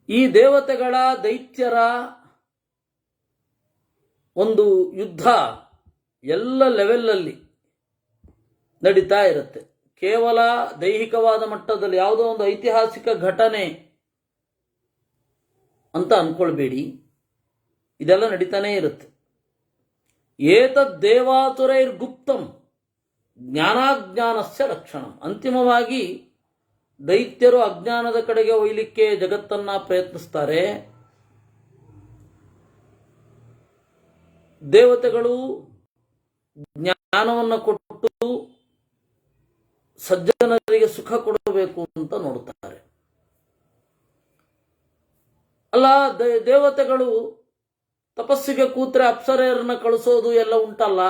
ಈ ದೇವತೆಗಳ ದೈತ್ಯರ ಒಂದು ಯುದ್ಧ ಎಲ್ಲ ಲೆವೆಲಲ್ಲಿ ನಡೀತಾ ಇರುತ್ತೆ. ಕೇವಲ ದೈಹಿಕವಾದ ಮಟ್ಟದಲ್ಲಿ ಯಾವುದೋ ಒಂದು ಐತಿಹಾಸಿಕ ಘಟನೆ ಅಂತ ಅನ್ಕೊಳ್ಬೇಡಿ, ಇದೆಲ್ಲ ನಡೀತಾನೇ ಇರುತ್ತೆ. ಏತದ್ದೇವಾತುರೈರ್ಗುಪ್ತಂ ಜ್ಞಾನಾಜ್ಞಾನಸ್ಯ ಲಕ್ಷಣಂ. ಅಂತಿಮವಾಗಿ ದೈತ್ಯರು ಅಜ್ಞಾನದ ಕಡೆಗೆ ಒಯ್ಯಲಿಕ್ಕೆ ಜಗತ್ತನ್ನ ಪ್ರಯತ್ನಿಸ್ತಾರೆ. ದೇವತೆಗಳು ಜ್ಞಾನವನ್ನು ಕೊಟ್ಟು ಸಜ್ಜನರಿಗೆ ಸುಖ ಕೊಡಬೇಕು ಅಂತ ನೋಡುತ್ತಾರೆ. ಅಲ್ಲ, ದೇವತೆಗಳು ತಪಸ್ಸಿಗೆ ಕೂತ್ರೆ ಅಪ್ಸರೆಯರನ್ನ ಕಳಿಸೋದು ಎಲ್ಲ ಉಂಟಲ್ಲ,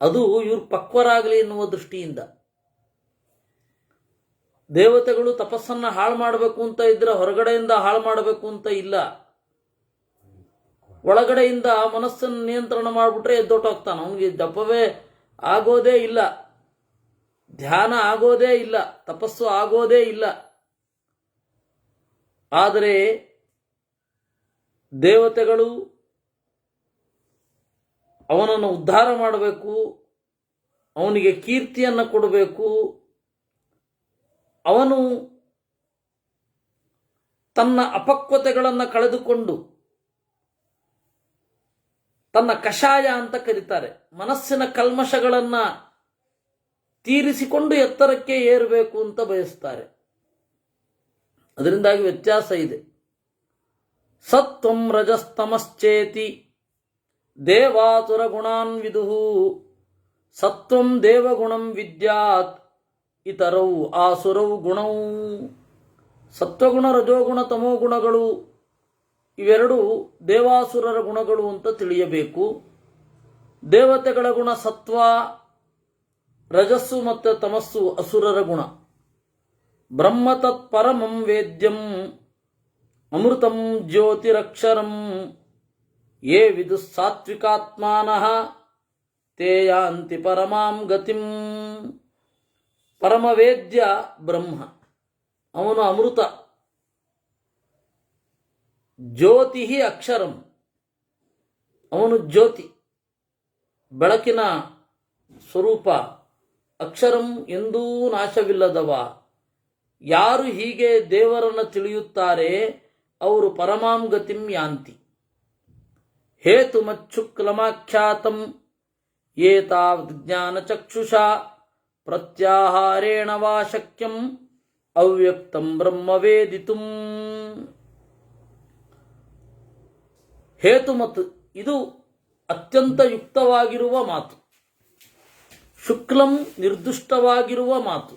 ಅದು ಇವ್ರು ಪಕ್ವರಾಗಲಿ ಎನ್ನುವ ದೃಷ್ಟಿಯಿಂದ. ದೇವತೆಗಳು ತಪಸ್ಸನ್ನ ಹಾಳು ಮಾಡಬೇಕು ಅಂತ ಇದ್ರೆ ಹೊರಗಡೆಯಿಂದ ಹಾಳು ಮಾಡಬೇಕು ಅಂತ ಇಲ್ಲ. ಒಳಗಡೆಯಿಂದ ಮನಸ್ಸನ್ನು ನಿಯಂತ್ರಣ ಮಾಡಿಬಿಟ್ರೆ ಎದ್ದೊಟ್ಟೋಗ್ತಾನೆ. ಅವನಿಗೆ ಜಪವೇ ಆಗೋದೇ ಇಲ್ಲ, ಧ್ಯಾನ ಆಗೋದೇ ಇಲ್ಲ, ತಪಸ್ಸು ಆಗೋದೇ ಇಲ್ಲ. ಆದರೆ ದೇವತೆಗಳು ಅವನನ್ನು ಉದ್ಧಾರ ಮಾಡಬೇಕು, ಅವನಿಗೆ ಕೀರ್ತಿಯನ್ನು ಕೊಡಬೇಕು. ಅವನು ತನ್ನ ಅಪಕ್ವತೆಗಳನ್ನು ಕಳೆದುಕೊಂಡು, ತನ್ನ ಕಷಾಯ ಅಂತ ಕರೀತಾರೆ, ಮನಸ್ಸಿನ ಕಲ್ಮಶಗಳನ್ನು ತೀರಿಸಿಕೊಂಡು ಎತ್ತರಕ್ಕೆ ಏರಬೇಕು ಅಂತ ಬಯಸ್ತಾರೆ. ಅದರಿಂದಾಗಿ ವ್ಯತ್ಯಾಸ ಇದೆ. ಸತ್ವಂ ರಜಸ್ತಮಶ್ಚೇತಿ ದೇವಾಸುರ ಗುಣಾನ್ ವಿದುಹು. ಸತ್ವಂ ದೇವಗುಣಂ ವಿದ್ಯಾತ್ ಇತರೌ ಆಸುರೌ ಗುಣೌ. ಸತ್ವಗುಣ, ರಜೋಗುಣ, ತಮೋಗುಣಗಳು ಇವೆರಡು ದೇವಾಸುರರ ಗುಣಗಳು ಅಂತ ತಿಳಿಯಬೇಕು. ದೇವತೆಗಳ ಗುಣ ಸತ್ವ, ರಜಸ್ಸು ಮತ್ತು ತಮಸ್ಸು ಅಸುರರ ಗುಣ. ಬ್ರಹ್ಮ ತತ್ಪರಮಂ ವೇದ್ಯಂ ಅಮೃತಂ ಜ್ಯೋತಿರಕ್ಷರಂ ಯೇ ವಿದುಃ ಸಾತ್ವಿಕಾತ್ಮಾನಃ ತೇ ಯಾಂತಿ ಪರಮಾಂ ಗತಿಂ. ಪರಮವೇದ್ಯ ಬ್ರಹ್ಮ, ಅವನು ಅಮೃತ. ಜ್ಯೋತಿ ಅಕ್ಷರಂ, ಅವನು ಜ್ಯೋತಿ, ಬೆಳಕಿನ ಸ್ವರೂಪ. ಅಕ್ಷರಂ ಎಂದೂ ನಾಶವಿಲ್ಲದವ. ಯಾರು ಹೀಗೆ ದೇವರನ್ನು ತಿಳಿಯುತ್ತಾರೆ ಅವರು ಪರಮಾಂ ಗತಿಂ ಯಾಂತಿ. ಹೇತುಮಚ್ಛುಕ್ಲಮಾಖ್ಯಾತಂ ಏತಾವದ್ ಜ್ಞಾನಚಕ್ಷುಷಾ ಪ್ರತ್ಯಾಹಾರೇಣ ವಾ ಶಕ್ಯಂ ಅವ್ಯಕ್ತಂ ಬ್ರಹ್ಮವೇದಿತುಂ. ಹೇತುಮತ್, ಇದು ಅತ್ಯಂತ ಯುಕ್ತವಾಗಿರುವ ಮಾತು. ಶುಕ್ಲಂ, ನಿರ್ದುಷ್ಟವಾಗಿರುವ ಮಾತು.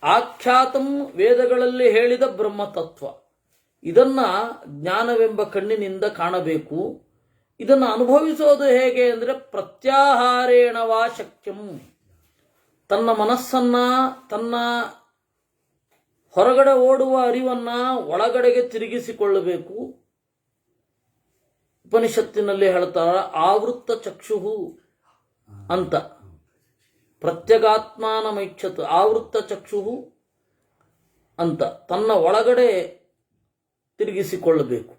ಆಖ್ಯಾತಂ, ವೇದಗಳಲ್ಲಿ ಹೇಳಿದ ಬ್ರಹ್ಮತತ್ವ. ಇದನ್ನ ಜ್ಞಾನವೆಂಬ ಕಣ್ಣಿನಿಂದ ಕಾಣಬೇಕು. ಇದನ್ನು ಅನುಭವಿಸೋದು ಹೇಗೆ ಅಂದರೆ ಪ್ರತ್ಯಾಹಾರೇಣ ವಾ ಶಕ್ಯಂ. ತನ್ನ ಮನಸ್ಸನ್ನ, ತನ್ನ ಹೊರಗಡೆ ಓಡುವ ಅರಿವನ್ನ ಒಳಗಡೆಗೆ ತಿರುಗಿಸಿಕೊಳ್ಳಬೇಕು. ಉಪನಿಷತ್ತಿನಲ್ಲಿ ಹೇಳ್ತಾರ ಆವೃತ್ತ ಚಕ್ಷುಹು ಅಂತ. ಪ್ರತ್ಯಗಾತ್ಮಾನಮೈಕ್ಷತ್, ಆವೃತ್ತ ಚಕ್ಷುಹು ಅಂತ ತನ್ನ ಒಳಗಡೆ ತಿರುಗಿಸಿಕೊಳ್ಳಬೇಕು.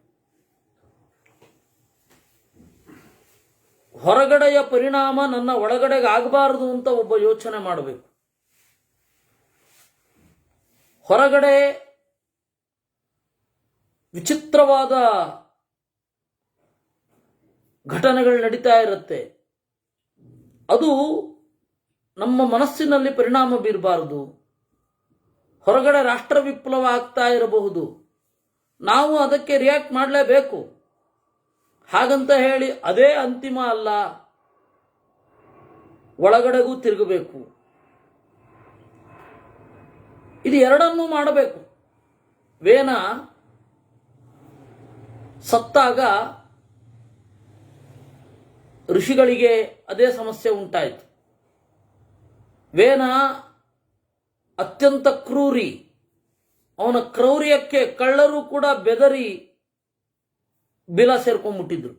ಹೊರಗಡೆಯ ಪರಿಣಾಮ ನನ್ನ ಒಳಗಡೆಗೆ ಆಗಬಾರದು ಅಂತ ಒಬ್ಬ ಯೋಚನೆ ಮಾಡಬೇಕು. ಹೊರಗಡೆ ವಿಚಿತ್ರವಾದ ಘಟನೆಗಳು ನಡೀತಾ ಇರುತ್ತೆ. ಅದು ನಮ್ಮ ಮನಸ್ಸಿನಲ್ಲಿ ಪರಿಣಾಮ ಬೀರಬಾರದು. ಹೊರಗಡೆ ರಾಷ್ಟ್ರ ವಿಪ್ಲವ ಆಗ್ತಾ ಇರಬಹುದು, ನಾವು ಅದಕ್ಕೆ ರಿಯಾಕ್ಟ್ ಮಾಡಲೇಬೇಕು. ಹಾಗಂತ ಹೇಳಿ ಅದೇ ಅಂತಿಮ ಅಲ್ಲ, ಒಳಗಡೆಗೂ ತಿರುಗಬೇಕು. ಇದು ಎರಡನ್ನೂ ಮಾಡಬೇಕು. ವೇನ ಸತ್ತಾಗ ಋಷಿಗಳಿಗೆ ಅದೇ ಸಮಸ್ಯೆ ಉಂಟಾಯಿತು. ವೇನ ಅತ್ಯಂತ ಕ್ರೂರಿ. ಅವನ ಕ್ರೌರ್ಯಕ್ಕೆ ಕಳ್ಳರು ಕೂಡ ಬೆದರಿ ಬಿಲ ಸೇರ್ಕೊಂಡ್ಬಿಟ್ಟಿದ್ರು.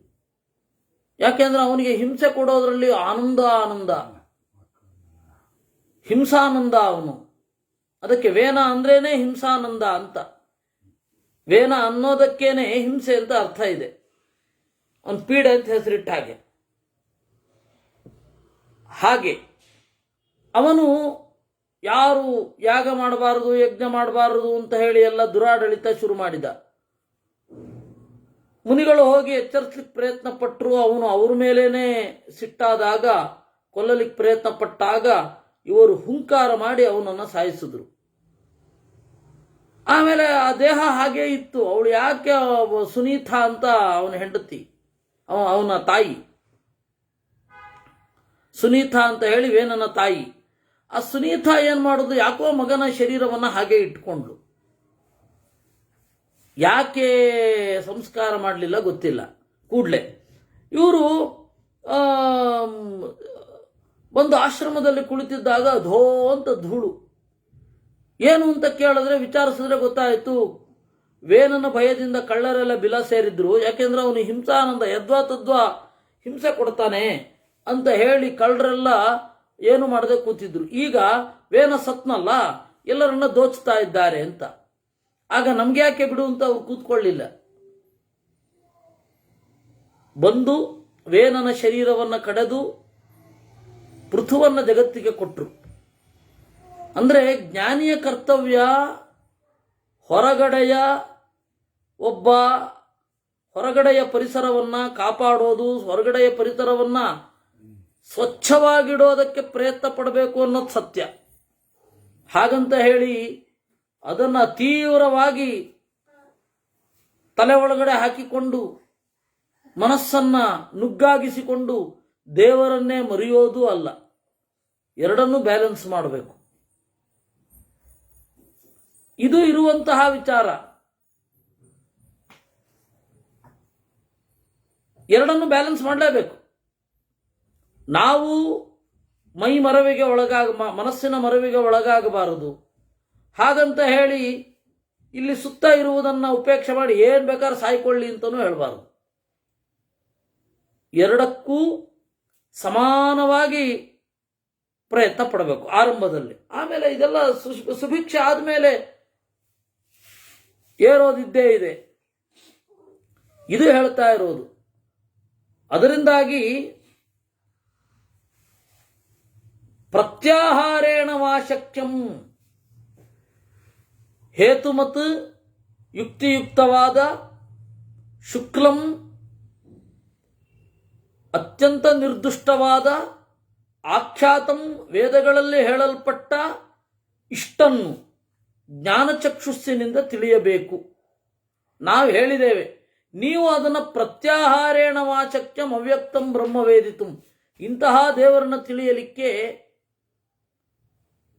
ಯಾಕೆಂದ್ರೆ ಅವನಿಗೆ ಹಿಂಸೆ ಕೊಡೋದ್ರಲ್ಲಿ ಆನಂದ, ಹಿಂಸಾನಂದ ಅವನು. ಅದಕ್ಕೆ ವೇನ ಅಂದ್ರೇನೆ ಹಿಂಸಾನಂದ ಅಂತ. ವೇನ ಅನ್ನೋದಕ್ಕೇನೆ ಹಿಂಸೆ ಅಂತ ಅರ್ಥ ಇದೆ. ಅವನು ಪೀಡೆ ಅಂತ ಹೆಸರಿಟ್ಟ ಹಾಗೆ ಅವನು ಯಾರು ಯಾಗ ಮಾಡಬಾರದು ಯಜ್ಞ ಮಾಡಬಾರದು ಅಂತ ಹೇಳಿ ಎಲ್ಲ ದುರಾಡಳಿತ ಶುರು ಮಾಡಿದ. ಮುನಿಗಳು ಹೋಗಿ ಎಚ್ಚರಿಸಲಿಕ್ಕೆ ಪ್ರಯತ್ನ ಪಟ್ಟರು. ಅವನು ಅವ್ರ ಮೇಲೇನೆ ಸಿಟ್ಟಾದಾಗ, ಕೊಲ್ಲಲಿಕ್ಕೆ ಪ್ರಯತ್ನ ಪಟ್ಟಾಗ ಇವರು ಹುಂಕಾರ ಮಾಡಿ ಅವನನ್ನು ಸಾಯಿಸಿದ್ರು. ಆಮೇಲೆ ಆ ದೇಹ ಹಾಗೇ ಇತ್ತು. ಅವಳು ಯಾಕೆ ಸುನೀತಾ ಅಂತ ಅವನ ಹೆಂಡತಿ, ಅವನ ತಾಯಿ ಸುನೀತಾ ಅಂತ ಹೇಳಿ ವೇನನ ತಾಯಿ. ಆ ಸುನೀತಾ ಏನ್ ಮಾಡುದು, ಯಾಕೋ ಮಗನ ಶರೀರವನ್ನ ಹಾಗೆ ಇಟ್ಕೊಂಡ್ಲು. ಯಾಕೆ ಸಂಸ್ಕಾರ ಮಾಡಲಿಲ್ಲ ಗೊತ್ತಿಲ್ಲ. ಕೂಡ್ಲೆ ಇವರು ಒಂದು ಆಶ್ರಮದಲ್ಲಿ ಕುಳಿತಿದ್ದಾಗ ಧೋ ಅಂತ ಧೂಳು. ಏನು ಅಂತ ಕೇಳಿದ್ರೆ, ವಿಚಾರಿಸಿದ್ರೆ ಗೊತ್ತಾಯಿತು, ವೇನನ ಭಯದಿಂದ ಕಳ್ಳರೆಲ್ಲ ಬಿಲ ಸೇರಿದ್ರು. ಯಾಕೆಂದ್ರೆ ಅವನು ಹಿಂಸಾನಂದ ಯದ್ವಾ ತದ್ವಾ ಹಿಂಸೆ ಕೊಡ್ತಾನೆ ಅಂತ ಹೇಳಿ ಕಳ್ಳರೆಲ್ಲ ಏನು ಮಾಡದೆ ಕೂತಿದ್ರು. ಈಗ ವೇನ ಸತ್ನಲ್ಲ, ಎಲ್ಲರನ್ನ ದೋಚ್ತಾ ಇದ್ದಾರೆ ಅಂತ. ಆಗ ನಮ್ಗೆ ಯಾಕೆ ಬಿಡು ಅಂತ ಅವ್ರು ಕೂತ್ಕೊಳ್ಳಿಲ್ಲ. ಬಂದು ವೇನನ ಶರೀರವನ್ನ ಕಡೆದು ಪೃಥುವನ್ನ ಜಗತ್ತಿಗೆ ಕೊಟ್ಟರು. ಅಂದ್ರೆ ಜ್ಞಾನಿಯ ಕರ್ತವ್ಯ ಹೊರಗಡೆಯ ಪರಿಸರವನ್ನ ಕಾಪಾಡೋದು, ಹೊರಗಡೆಯ ಪರಿಸರವನ್ನ ಸ್ವಚ್ಛವಾಗಿಡೋದಕ್ಕೆ ಪ್ರಯತ್ನ ಪಡಬೇಕು ಅನ್ನೋದು ಸತ್ಯ. ಹಾಗಂತ ಹೇಳಿ ಅದನ್ನ ತೀವ್ರವಾಗಿ ತಲೆ ಒಳಗಡೆ ಹಾಕಿಕೊಂಡು ಮನಸ್ಸನ್ನ ನುಗ್ಗಾಗಿಸಿಕೊಂಡು ದೇವರನ್ನೇ ಮರೆಯೋದು ಅಲ್ಲ. ಎರಡನ್ನೂ ಬ್ಯಾಲೆನ್ಸ್ ಮಾಡಬೇಕು. ಇದು ಇರುವಂತಹ ವಿಚಾರ. ಎರಡನ್ನು ಬ್ಯಾಲೆನ್ಸ್ ಮಾಡಲೇಬೇಕು. ನಾವು ಮನಸ್ಸಿನ ಮರವಿಗೆ ಒಳಗಾಗಬಾರದು. ಹಾಗಂತ ಹೇಳಿ ಇಲ್ಲಿ ಸುತ್ತ ಇರುವುದನ್ನ ಉಪೇಕ್ಷೆ ಮಾಡಿ ಏನ್ ಬೇಕಾದ್ರೆ ಸಾಯ್ಕೊಳ್ಳಿ ಅಂತನೂ ಹೇಳಬಾರದು. ಎರಡಕ್ಕೂ ಸಮಾನವಾಗಿ ಪ್ರಯತ್ನ ಪಡಬೇಕು ಆರಂಭದಲ್ಲಿ. ಆಮೇಲೆ ಇದೆಲ್ಲ ಸುಭಿಕ್ಷೆ ಆದ್ಮೇಲೆ ಏರೋದಿದ್ದೇ ಇದೆ. ಇದು ಹೇಳ್ತಾ ಇರೋದು. ಅದರಿಂದಾಗಿ ಪ್ರತ್ಯಾಹಾರೇಣ ವಾಶಕ್ಯಂ, ಹೇತುಮತ್ ಯುಕ್ತಿಯುಕ್ತವಾದ ಶುಕ್ಲಂ ಅತ್ಯಂತ ನಿರ್ದುಷ್ಟವಾದ ಆಖ್ಯಾತಂ ವೇದಗಳಲ್ಲಿ ಹೇಳಲ್ಪಟ್ಟ ಇಷ್ಟನ್ನು ಜ್ಞಾನಚಕ್ಷುಸ್ಸಿನಿಂದ ತಿಳಿಯಬೇಕು. ನಾವು ಹೇಳಿದ್ದೇವೆ, ನೀವು ಅದನ್ನು ಪ್ರತ್ಯಾಹಾರೇಣ ವಾಚಕ್ಯಂ ಅವ್ಯಕ್ತಂ ಬ್ರಹ್ಮವೇದಿತುಂ, ಇಂತಹ ದೇವರನ್ನ ತಿಳಿಯಲಿಕ್ಕೆ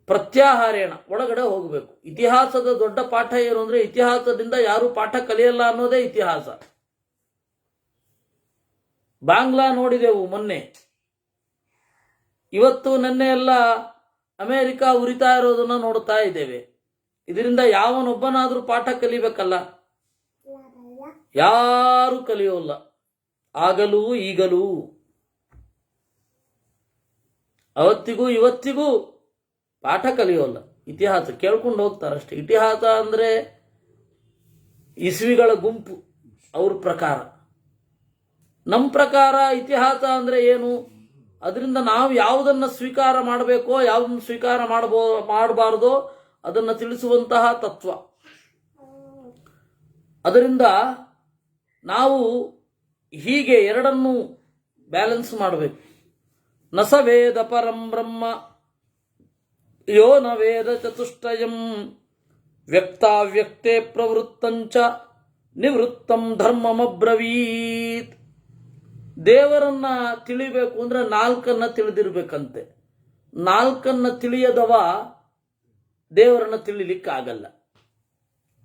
ಪ್ರತ್ಯಾಹಾರೇಣ ಒಳಗಡೆ ಹೋಗಬೇಕು. ಇತಿಹಾಸದ ದೊಡ್ಡ ಪಾಠ ಏನು ಅಂದ್ರೆ, ಇತಿಹಾಸದಿಂದ ಯಾರು ಪಾಠ ಕಲಿಯಲ್ಲ ಅನ್ನೋದೇ ಇತಿಹಾಸ. ಬಾಂಗ್ಲಾ ನೋಡಿದೆವು ಮೊನ್ನೆ, ಇವತ್ತು ನೆನ್ನೆ ಎಲ್ಲ ಅಮೆರಿಕ ಉರಿತಾ ಇರೋದನ್ನ ನೋಡ್ತಾ ಇದ್ದೇವೆ. ಇದರಿಂದ ಯಾವನೊಬ್ಬನಾದ್ರೂ ಪಾಠ ಕಲಿಬೇಕಲ್ಲ? ಯಾರು ಕಲಿಯೋಲ್ಲ. ಆಗಲೂ ಈಗಲೂ ಅವತ್ತಿಗೂ ಇವತ್ತಿಗೂ ಪಾಠ ಕಲಿಯೋಲ್ಲ. ಇತಿಹಾಸ ಕೇಳ್ಕೊಂಡು ಹೋಗ್ತಾರಷ್ಟೇ. ಇತಿಹಾಸ ಅಂದ್ರೆ ಇಸ್ವಿಗಳ ಗುಂಪು ಅವ್ರ ಪ್ರಕಾರ. ನಮ್ಮ ಪ್ರಕಾರ ಇತಿಹಾಸ ಅಂದ್ರೆ ಏನು, ಅದರಿಂದ ನಾವು ಯಾವುದನ್ನು ಸ್ವೀಕಾರ ಮಾಡಬೇಕೋ ಯಾವುದನ್ನು ಸ್ವೀಕಾರ ಮಾಡಬಾರ್ದೋ ಅದನ್ನು ತಿಳಿಸುವಂತಹ ತತ್ವ. ಅದರಿಂದ ನಾವು ಹೀಗೆ ಎರಡನ್ನೂ ಬ್ಯಾಲೆನ್ಸ್ ಮಾಡಬೇಕು. ನಸ ವೇದ ಪರಂ ಬ್ರಹ್ಮ ಯೋ ನ ವೇದ ಚತುಷ್ಟಯಂ ವ್ಯಕ್ತಾವ್ಯಕ್ತೇ ಪ್ರವೃತ್ತಂಚ ನಿವೃತ್ತಂ ಧರ್ಮಮಬ್ರವೀತ್. ದೇವರನ್ನ ತಿಳಿಬೇಕು ಅಂದ್ರೆ ನಾಲ್ಕನ್ನ ತಿಳಿದಿರ್ಬೇಕಂತೆ. ನಾಲ್ಕನ್ನ ತಿಳಿಯದವ ದೇವರನ್ನ ತಿಳಿಲಿಕ್ಕಾಗಲ್ಲ.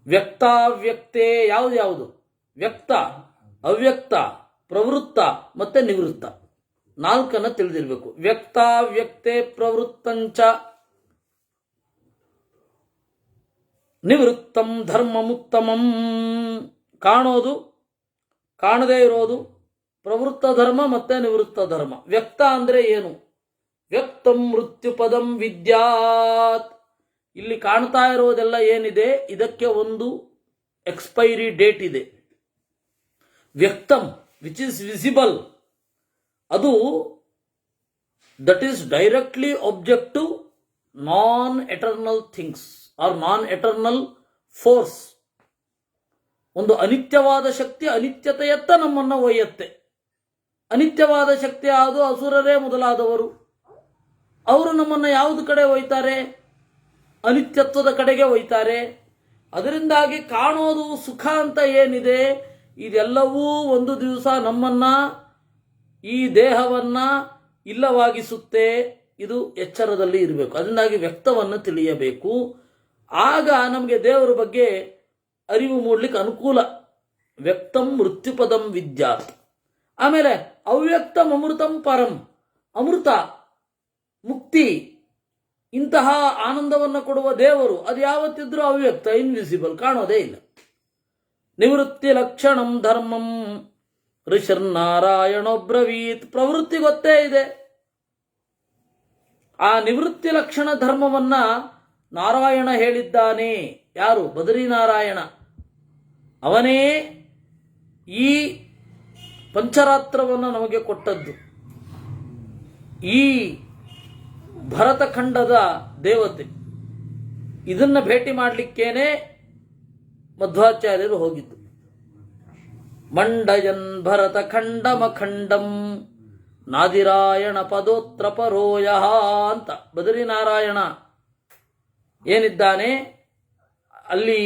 ವ್ಯಕ್ತಾವ್ಯಕ್ತೇ ಯಾವುದು ವ್ಯಕ್ತ, ಅವ್ಯಕ್ತ, ಪ್ರವೃತ್ತ ಮತ್ತೆ ನಿವೃತ್ತ, ನಾಲ್ಕನ್ನ ತಿಳಿದಿರ್ಬೇಕು. ವ್ಯಕ್ತಾವ್ಯಕ್ತೇ ಪ್ರವೃತ್ತಂಚ ನಿವೃತ್ತಂ ಧರ್ಮಮುತ್ತಮಂ. ಕಾಣೋದು, ಕಾಣದೇ ಇರೋದು, ಪ್ರವೃತ್ತ ಧರ್ಮ ಮತ್ತೆ ನಿವೃತ್ತ ಧರ್ಮ. ವ್ಯಕ್ತ ಅಂದ್ರೆ ಏನು? ವ್ಯಕ್ತಂ ಮೃತ್ಯು ಪದಂ ವಿದ್ಯಾತ್. ಇಲ್ಲಿ ಕಾಣ್ತಾ ಇರೋದೆಲ್ಲ ಏನಿದೆ ಇದಕ್ಕೆ ಒಂದು ಎಕ್ಸ್ಪೈರಿ ಡೇಟ್ ಇದೆ. ವ್ಯಕ್ತಂ ವಿಚ್ ಇಸ್ ವಿಸಿಬಲ್, ಅದು that is directly objective non eternal things are non eternal force. ಒಂದು ಅನಿತ್ಯವಾದ ಶಕ್ತಿ ಅನಿತ್ಯತೆಯತ್ತ ನಮ್ಮನ್ನು ಒಯ್ಯತ್ತೆ. ಅನಿತ್ಯವಾದ ಶಕ್ತಿ ಅದು ಅಸುರರೇ ಮೊದಲಾದವರು. ಅವರು ನಮ್ಮನ್ನು ಯಾವುದು ಕಡೆ ಒಯ್ತಾರೆ? ಅನಿತ್ಯತ್ವದ ಕಡೆಗೆ ಒಯ್ತಾರೆ. ಅದರಿಂದಾಗಿ ಕಾಣೋದು ಸುಖ ಅಂತ ಏನಿದೆ, ಇದೆಲ್ಲವೂ ಒಂದು ದಿವಸ ನಮ್ಮನ್ನ, ಈ ದೇಹವನ್ನ ಇಲ್ಲವಾಗಿಸುತ್ತೆ. ಇದು ಎಚ್ಚರದಲ್ಲಿ ಇರಬೇಕು. ಅದರಿಂದಾಗಿ ವ್ಯಕ್ತವನ್ನು ತಿಳಿಯಬೇಕು. ಆಗ ನಮಗೆ ದೇವರ ಬಗ್ಗೆ ಅರಿವು ಮೂಡಲಿಕ್ಕೆ ಅನುಕೂಲ. ವ್ಯಕ್ತಂ ಮೃತ್ಯುಪದಂ ವಿದ್ಯಾತ್. ಆಮೇಲೆ ಅವ್ಯಕ್ತಂ ಅಮೃತಂ ಪರಂ. ಅಮೃತ, ಮುಕ್ತಿ, ಇಂತಹ ಆನಂದವನ್ನು ಕೊಡುವ ದೇವರು ಅದು ಯಾವತ್ತಿದ್ರೂ ಅವ್ಯಕ್ತ, ಇನ್ವಿಸಿಬಲ್, ಕಾಣೋದೇ ಇಲ್ಲ. ನಿವೃತ್ತಿ ಲಕ್ಷಣಂ ಧರ್ಮಂ ಋಷಿರ್ನಾರಾಯಣೋಬ್ರವೀತ್. ಪ್ರವೃತ್ತಿ ಗೊತ್ತೇ ಇದೆ. ಆ ನಿವೃತ್ತಿ ಲಕ್ಷಣ ಧರ್ಮವನ್ನ ನಾರಾಯಣ ಹೇಳಿದ್ದಾನೆ. ಯಾರು? ಬದರಿನಾರಾಯಣ. ಅವನೇ ಈ ಪಂಚರಾತ್ರವನ್ನು ನಮಗೆ ಕೊಟ್ಟದ್ದು. ಈ ಭರತಖಂಡದ ದೇವತೆ. ಇದನ್ನ ಭೇಟಿ ಮಾಡಲಿಕ್ಕೇನೆ ಮಧ್ವಾಚಾರ್ಯರು ಹೋಗಿದ್ದು. ಮಂಡಯನ್ ಭರತ ಖಂಡಮಖಂಡಂ ನಾದಿರಾಯಣ ಪದೋತ್ರ ಪರೋಯ ಅಂತ ಬದರಿನಾರಾಯಣ ಏನಿದ್ದಾನೆ ಅಲ್ಲಿ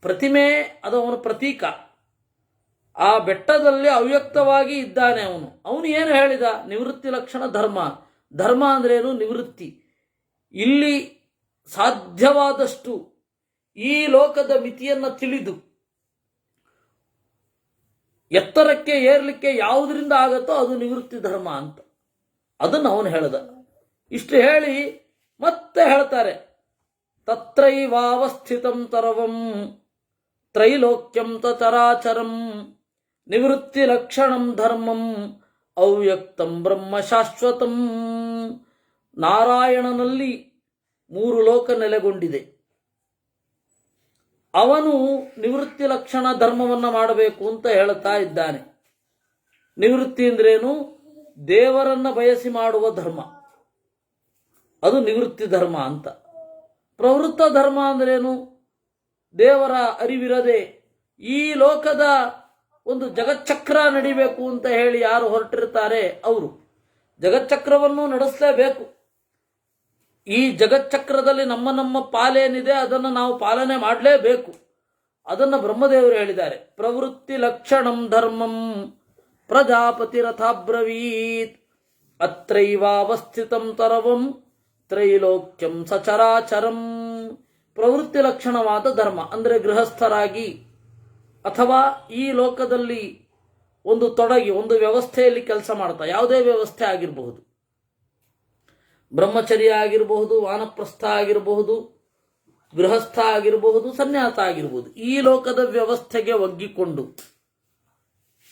ಪ್ರತಿಮೆ, ಅದು ಅವನ ಪ್ರತೀಕ. ಆ ಬೆಟ್ಟದಲ್ಲಿ ಅವ್ಯಕ್ತವಾಗಿ ಇದ್ದಾನೆ ಅವನು. ಅವನು ಏನು ಹೇಳಿದ? ನಿವೃತ್ತಿ ಲಕ್ಷಣ ಧರ್ಮ. ಧರ್ಮ ಅಂದ್ರೇನು? ನಿವೃತ್ತಿ. ಇಲ್ಲಿ ಸಾಧ್ಯವಾದಷ್ಟು ಈ ಲೋಕದ ಮಿತಿಯನ್ನು ತಿಳಿದು ಎತ್ತರಕ್ಕೆ ಏರ್ಲಿಕ್ಕೆ ಯಾವುದರಿಂದ ಆಗತ್ತೋ ಅದು ನಿವೃತ್ತಿ ಧರ್ಮ ಅಂತ. ಅದನ್ನು ಅವನು ಹೇಳ್ದ. ಇಷ್ಟು ಹೇಳಿ ಮತ್ತೆ ಹೇಳ್ತಾರೆ, ತತ್ರೈವಾವಸ್ಥಿತಂ ತರವಂ ತ್ರೈಲೋಕ್ಯಂ ತಚರಾಚರಂ ನಿವೃತ್ತಿ ಲಕ್ಷಣಂ ಧರ್ಮಂ ಅವ್ಯಕ್ತಂ ಬ್ರಹ್ಮ ಶಾಶ್ವತಂ. ನಾರಾಯಣನಲ್ಲಿ 3 ಲೋಕ ನೆಲೆಗೊಂಡಿದೆ. ಅವನು ನಿವೃತ್ತಿ ಲಕ್ಷಣ ಧರ್ಮವನ್ನು ಮಾಡಬೇಕು ಅಂತ ಹೇಳ್ತಾ ಇದ್ದಾನೆ. ನಿವೃತ್ತಿ ಅಂದ್ರೇನು? ದೇವರನ್ನ ಬಯಸಿ ಮಾಡುವ ಧರ್ಮ, ಅದು ನಿವೃತ್ತಿ ಧರ್ಮ ಅಂತ. ಪ್ರವೃತ್ತ ಧರ್ಮ ಅಂದ್ರೇನು? ದೇವರ ಅರಿವಿರದೆ ಈ ಲೋಕದ ಒಂದು ಜಗಚ್ಚಕ್ರ ನಡಿಬೇಕು ಅಂತ ಹೇಳಿ ಯಾರು ಹೊರಟಿರ್ತಾರೆ ಅವರು ಜಗಚ್ಚಕ್ರವನ್ನು ನಡೆಸಲೇಬೇಕು. ಈ ಜಗಚ್ಚಕ್ರದಲ್ಲಿ ನಮ್ಮ ಪಾಲೇನಿದೆ ಅದನ್ನು ನಾವು ಪಾಲನೆ ಮಾಡಲೇಬೇಕು. ಅದನ್ನು ಬ್ರಹ್ಮದೇವರು ಹೇಳಿದ್ದಾರೆ. ಪ್ರವೃತ್ತಿ ಲಕ್ಷಣಂ ಧರ್ಮಂ ಪ್ರಜಾಪತಿರಥಾಬ್ರವೀತ್ ಅತ್ರೈವಾವಸ್ಥಿತಂ ತರವಂ ತ್ರೈಲೋಕ್ಯಂ ಸಚರಾಚರಂ. ಪ್ರವೃತ್ತಿ ಲಕ್ಷಣವಾದ ಧರ್ಮ ಅಂದರೆ ಗೃಹಸ್ಥರಾಗಿ ಅಥವಾ ಈ ಲೋಕದಲ್ಲಿ ಒಂದು ತೊಡಗಿ ಒಂದು ವ್ಯವಸ್ಥೆಯಲ್ಲಿ ಕೆಲಸ ಮಾಡ್ತಾ, ಯಾವುದೇ ವ್ಯವಸ್ಥೆ ಆಗಿರಬಹುದು, ಬ್ರಹ್ಮಚರ್ಯ ಆಗಿರಬಹುದು, ವಾನಪ್ರಸ್ಥ ಆಗಿರಬಹುದು, ಗೃಹಸ್ಥ ಆಗಿರಬಹುದು, ಸನ್ಯಾಸ ಆಗಿರಬಹುದು. ಈ ಲೋಕದ ವ್ಯವಸ್ಥೆಗೆ ಒಗ್ಗಿಕೊಂಡು,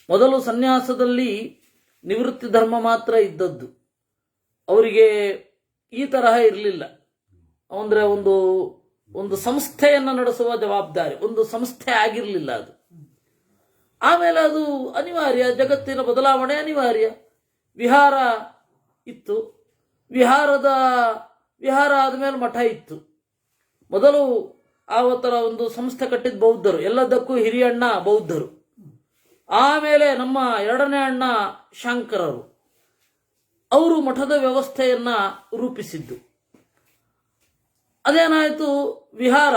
ಮೊದಲು ಸನ್ಯಾಸದಲ್ಲಿ ನಿವೃತ್ತಿ ಧರ್ಮ ಮಾತ್ರ ಇದ್ದದ್ದು. ಅವರಿಗೆ ಈ ತರಹ ಇರಲಿಲ್ಲ. ಅಂದರೆ ಒಂದು ಸಂಸ್ಥೆಯನ್ನು ನಡೆಸುವ ಜವಾಬ್ದಾರಿ, ಒಂದು ಸಂಸ್ಥೆ ಆಗಿರಲಿಲ್ಲ ಅದು. ಆಮೇಲೆ ಅದು ಅನಿವಾರ್ಯ, ಜಗತ್ತಿನ ಬದಲಾವಣೆ ಅನಿವಾರ್ಯ. ವಿಹಾರ ಇತ್ತು, ವಿಹಾರ ಆದಮೇಲೆ ಮಠ ಇತ್ತು. ಮೊದಲು ಆವತ್ತರ ಒಂದು ಸಂಸ್ಥೆ ಕಟ್ಟಿದ ಬೌದ್ಧರು, ಎಲ್ಲದಕ್ಕೂ ಹಿರಿಯಣ್ಣ ಬೌದ್ಧರು. ಆಮೇಲೆ ನಮ್ಮ 2ನೇ ಅಣ್ಣ ಶಾಂಕರರು, ಅವರು ಮಠದ ವ್ಯವಸ್ಥೆಯನ್ನ ರೂಪಿಸಿದ್ದು. ಅದೇನಾಯಿತು, ವಿಹಾರ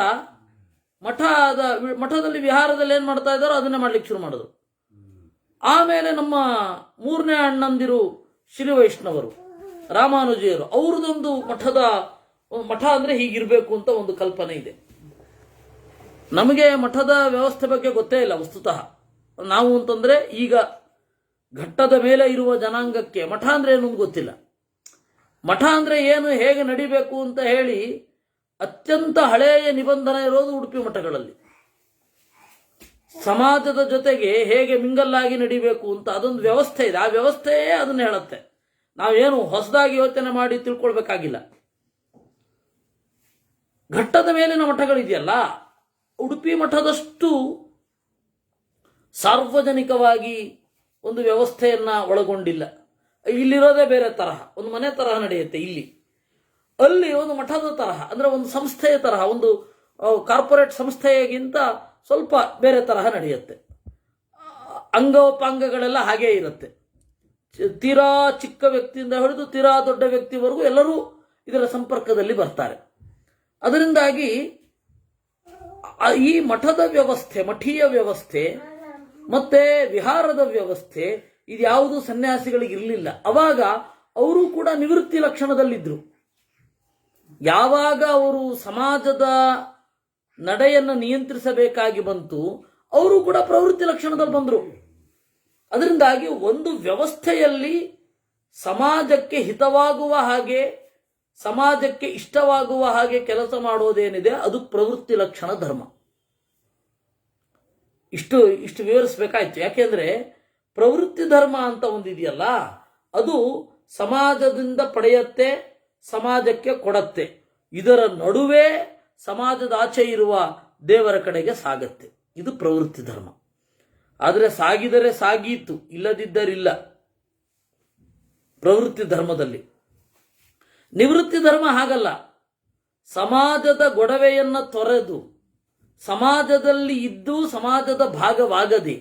ಮಠದಲ್ಲಿ ವಿಹಾರದಲ್ಲಿ ಏನು ಮಾಡ್ತಾ ಇದ್ದಾರೋ ಅದನ್ನೇ ಮಾಡ್ಲಿಕ್ಕೆ ಶುರು ಮಾಡಿದ್ರು. ಆಮೇಲೆ ನಮ್ಮ 3ನೇ ಅಣ್ಣಂದಿರು ಶ್ರೀ ವೈಷ್ಣವರು, ರಾಮಾನುಜಿಯರು, ಅವ್ರದ್ದೊಂದು ಮಠ ಅಂದ್ರೆ ಹೀಗಿರ್ಬೇಕು ಅಂತ ಒಂದು ಕಲ್ಪನೆ ಇದೆ. ನಮಗೆ ಮಠದ ವ್ಯವಸ್ಥೆ ಬಗ್ಗೆ ಗೊತ್ತೇ ಇಲ್ಲ ವಸ್ತುತಃ. ನಾವು ಅಂತಂದ್ರೆ ಈಗ ಘಟ್ಟದ ಮೇಲೆ ಇರುವ ಜನಾಂಗಕ್ಕೆ ಮಠ ಅಂದ್ರೆ ಏನು ಗೊತ್ತಿಲ್ಲ. ಮಠ ಅಂದ್ರೆ ಏನು, ಹೇಗೆ ನಡಿಬೇಕು ಅಂತ ಹೇಳಿ ಅತ್ಯಂತ ಹಳೆಯ ನಿಬಂಧನೆ ಇರೋದು ಉಡುಪಿ ಮಠಗಳಲ್ಲಿ. ಸಮಾಜದ ಜೊತೆಗೆ ಹೇಗೆ ಮಿಂಗಲ್ಲಾಗಿ ನಡಿಬೇಕು ಅಂತ ಅದೊಂದು ವ್ಯವಸ್ಥೆ ಇದೆ. ಆ ವ್ಯವಸ್ಥೆಯೇ ಅದನ್ನ ಹೇಳುತ್ತೆ. ನಾವೇನು ಹೊಸದಾಗಿ ಯೋಚನೆ ಮಾಡಿ ತಿಳ್ಕೊಳ್ಬೇಕಾಗಿಲ್ಲ. ಘಟ್ಟದ ಮೇಲಿನ ಮಠಗಳಿದೆಯಲ್ಲ, ಉಡುಪಿ ಮಠದಷ್ಟು ಸಾರ್ವಜನಿಕವಾಗಿ ಒಂದು ವ್ಯವಸ್ಥೆಯನ್ನ ಒಳಗೊಂಡಿಲ್ಲ. ಇಲ್ಲಿರೋದೇ ಬೇರೆ ತರಹ, ಒಂದು ಮನೆ ತರಹ ನಡೆಯುತ್ತೆ ಇಲ್ಲಿ. ಅಲ್ಲಿ ಒಂದು ಮಠದ ತರಹ, ಅಂದ್ರೆ ಒಂದು ಸಂಸ್ಥೆಯ ತರಹ, ಒಂದು ಕಾರ್ಪೊರೇಟ್ ಸಂಸ್ಥೆಗಿಂತ ಸ್ವಲ್ಪ ಬೇರೆ ತರಹ ನಡೆಯುತ್ತೆ. ಅಂಗೋಪಾಂಗಗಳೆಲ್ಲ ಹಾಗೇ ಇರುತ್ತೆ. ತೀರಾ ಚಿಕ್ಕ ವ್ಯಕ್ತಿಯಿಂದ ಹಿಡಿದು ತೀರಾ ದೊಡ್ಡ ವ್ಯಕ್ತಿವರೆಗೂ ಎಲ್ಲರೂ ಇದರ ಸಂಪರ್ಕದಲ್ಲಿ ಬರ್ತಾರೆ. ಅದರಿಂದಾಗಿ ಈ ಮಠದ ವ್ಯವಸ್ಥೆ, ಮಠೀಯ ವ್ಯವಸ್ಥೆ ಮತ್ತೆ ವಿಹಾರದ ವ್ಯವಸ್ಥೆ ಇದ್ಯಾವುದು ಸನ್ಯಾಸಿಗಳಿಗೆ ಇರಲಿಲ್ಲ. ಅವಾಗ ಅವರು ಕೂಡ ನಿವೃತ್ತಿ ಲಕ್ಷಣದಲ್ಲಿದ್ದರು. ಯಾವಾಗ ಅವರು ಸಮಾಜದ ನಡೆಯನ್ನು ನಿಯಂತ್ರಿಸಬೇಕಾಗಿ ಬಂತು, ಅವರು ಕೂಡ ಪ್ರವೃತ್ತಿ ಲಕ್ಷಣದಲ್ಲಿ ಬಂದರು. ಅದರಿಂದಾಗಿ ಒಂದು ವ್ಯವಸ್ಥೆಯಲ್ಲಿ ಸಮಾಜಕ್ಕೆ ಹಿತವಾಗುವ ಹಾಗೆ, ಸಮಾಜಕ್ಕೆ ಇಷ್ಟವಾಗುವ ಹಾಗೆ ಕೆಲಸ ಮಾಡೋದೇನಿದೆ ಅದು ಪ್ರವೃತ್ತಿ ಲಕ್ಷಣ ಧರ್ಮ. ಇಷ್ಟು ವಿವರಿಸಬೇಕಾಯ್ತು. ಯಾಕೆಂದ್ರೆ ಪ್ರವೃತ್ತಿ ಧರ್ಮ ಅಂತ ಒಂದಿದೆಯಲ್ಲ, ಅದು ಸಮಾಜದಿಂದ ಪಡೆಯತ್ತೆ, ಸಮಾಜಕ್ಕೆ ಕೊಡತ್ತೆ. ಇದರ ನಡುವೆ ಸಮಾಜದ ಆಚೆ ಇರುವ ದೇವರ ಕಡೆಗೆ ಸಾಗತ್ತೆ. ಇದು ಪ್ರವೃತ್ತಿ ಧರ್ಮ. ಆದರೆ ಸಾಗಿದರೆ ಸಾಗೀತು, ಇಲ್ಲದಿದ್ದರಿಲ್ಲ ಪ್ರವೃತ್ತಿ ಧರ್ಮದಲ್ಲಿ. ನಿವೃತ್ತಿ ಧರ್ಮ ಹಾಗಲ್ಲ. ಸಮಾಜದ ಗೊಡವೆಯನ್ನ ತೊರೆದು ಸಮಾಜದಲ್ಲಿ ಇದ್ದು ಸಮಾಜದ ಭಾಗವಾಗದೆ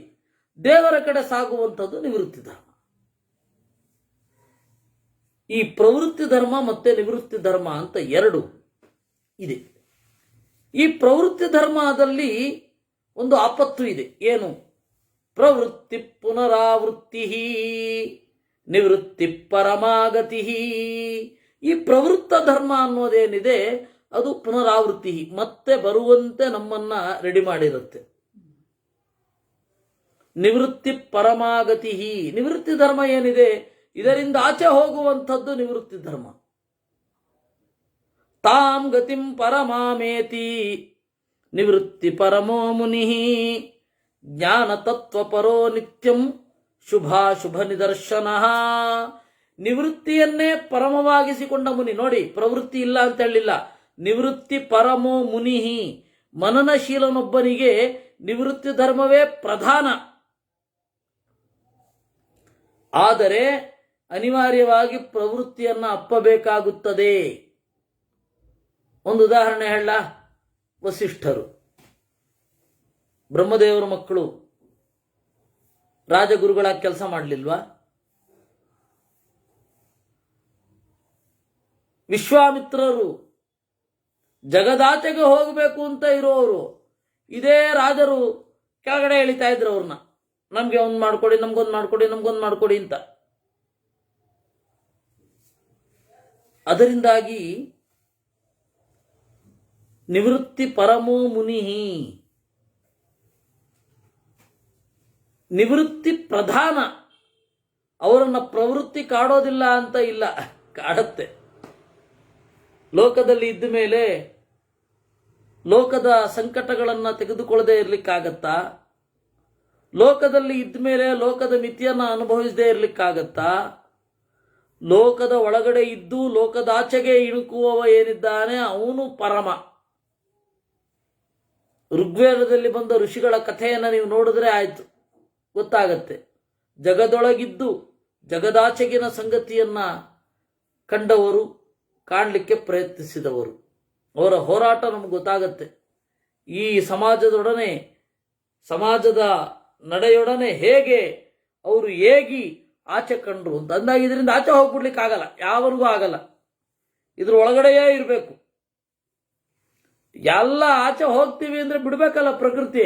ದೇವರ ಕಡೆ ಸಾಗುವಂಥದ್ದು ನಿವೃತ್ತಿ ಧರ್ಮ. ಈ ಪ್ರವೃತ್ತಿ ಧರ್ಮ ಮತ್ತೆ ನಿವೃತ್ತಿ ಧರ್ಮ ಅಂತ ಎರಡು ಇದೆ. ಈ ಪ್ರವೃತ್ತಿ ಧರ್ಮದಲ್ಲಿ ಒಂದು ಆಪತ್ತು ಇದೆ. ಏನು? ಪ್ರವೃತ್ತಿ ಪುನರಾವೃತ್ತಿ, ನಿವೃತ್ತಿ ಪರಮಾಗತಿ. ಈ ಪ್ರವೃತ್ತ ಧರ್ಮ ಅನ್ನೋದೇನಿದೆ ಅದು ಪುನರಾವೃತ್ತಿ, ಮತ್ತೆ ಬರುವಂತೆ ನಮ್ಮನ್ನ ರೆಡಿ ಮಾಡಿರುತ್ತೆ. ನಿವೃತ್ತಿ ಪರಮಾಗತಿ, ನಿವೃತ್ತಿ ಧರ್ಮ ಏನಿದೆ ಇದರಿಂದ ಆಚೆ ಹೋಗುವಂಥದ್ದು ನಿವೃತ್ತಿ ಧರ್ಮ. ತಾಂ ಗತಿಂ ಪರಮಾಮೇತಿ ನಿವೃತ್ತಿ ಪರಮೋ ಮುನಿ, ಜ್ಞಾನ ತತ್ವ ಪರೋ ನಿತ್ಯಂ ಶುಭಾಶುಭ ನಿದರ್ಶನ. ನಿವೃತ್ತಿಯನ್ನೇ ಪರಮವಾಗಿಸಿಕೊಂಡ ಮುನಿ. ನೋಡಿ, ಪ್ರವೃತ್ತಿ ಇಲ್ಲ ಅಂತ ಹೇಳಿಲ್ಲ. ನಿವೃತ್ತಿ ಪರಮೋ ಮುನಿ, ಮನನಶೀಲನೊಬ್ಬನಿಗೆ ನಿವೃತ್ತಿ ಧರ್ಮವೇ ಪ್ರಧಾನ. ಆದರೆ ಅನಿವಾರ್ಯವಾಗಿ ಪ್ರವೃತ್ತಿಯನ್ನ ಅಪ್ಪಬೇಕಾಗುತ್ತದೆ. ಒಂದು ಉದಾಹರಣೆ ಹೇಳ. ವಸಿಷ್ಠರು ಬ್ರಹ್ಮದೇವರ ಮಕ್ಕಳು ರಾಜಗುರುಗಳಾಗಿ ಕೆಲಸ ಮಾಡಲಿಲ್ವಾ? ವಿಶ್ವಾಮಿತ್ರರು ಜಗದಾಚೆಗೆ ಹೋಗಬೇಕು ಅಂತ ಇರೋರು, ಇದೇ ರಾಜರು ಕೆಳಗಡೆ ಎಳಿತಾ ಇದ್ರು ಅವ್ರನ್ನ, ನಮ್ಗೆ ಒಂದು ಮಾಡ್ಕೊಡಿ, ನಮ್ಗೊಂದು ಮಾಡ್ಕೊಡಿ, ನಮ್ಗೊಂದು ಮಾಡ್ಕೊಡಿ ಅಂತ. ಅದರಿಂದಾಗಿ ನಿವೃತ್ತಿ ಪರಮೋ ಮುನಿ, ನಿವೃತ್ತಿ ಪ್ರಧಾನ. ಅವರನ್ನ ಪ್ರವೃತ್ತಿ ಕಾಡೋದಿಲ್ಲ ಅಂತ ಇಲ್ಲ, ಕಾಡತ್ತೆ. ಲೋಕದಲ್ಲಿ ಇದ್ದ ಮೇಲೆ ಲೋಕದ ಸಂಕಟಗಳನ್ನ ತೆಗೆದುಕೊಳ್ಳದೆ ಇರ್ಲಿಕ್ಕಾಗತ್ತಾ? ಲೋಕದಲ್ಲಿ ಇದ್ದ ಮೇಲೆ ಲೋಕದ ಮಿತಿಯನ್ನ ಅನುಭವಿಸದೇ ಇರ್ಲಿಕ್ಕಾಗತ್ತಾ? ಲೋಕದ ಒಳಗಡೆ ಇದ್ದು ಲೋಕದಾಚೆಗೆ ಇಣುಕುವವ ಏನಿದ್ದಾನೆ ಅವನು ಪರಮ. ಋಗ್ವೇದದಲ್ಲಿ ಬಂದ ಋಷಿಗಳ ಕಥೆಯನ್ನು ನೀವು ನೋಡಿದ್ರೆ ಆಯ್ತು, ಗೊತ್ತಾಗತ್ತೆ. ಜಗದೊಳಗಿದ್ದು ಜಗದಾಚೆಗಿನ ಸಂಗತಿಯನ್ನ ಕಂಡವರು, ಕಾಣಲಿಕ್ಕೆ ಪ್ರಯತ್ನಿಸಿದವರು, ಅವರ ಹೋರಾಟ ನಮ್ಗೆ ಗೊತ್ತಾಗತ್ತೆ. ಈ ಸಮಾಜದೊಡನೆ, ಸಮಾಜದ ನಡೆಯೊಡನೆ ಹೇಗೆ ಅವರು ಹೇಗಿ ಆಚೆ ಕಂಡ್ರು ಅಂತ ಅಂದಾಗ ಇದರಿಂದ ಆಚೆ ಹೋಗ್ಬಿಡ್ಲಿಕ್ಕೆ ಆಗಲ್ಲ, ಯಾವರಿಗೂ ಆಗಲ್ಲ. ಇದ್ರ ಒಳಗಡೆಯೇ ಇರಬೇಕು. ಎಲ್ಲ ಆಚೆ ಹೋಗ್ತೀವಿ ಅಂದ್ರೆ ಬಿಡ್ಬೇಕಲ್ಲ ಪ್ರಕೃತಿ.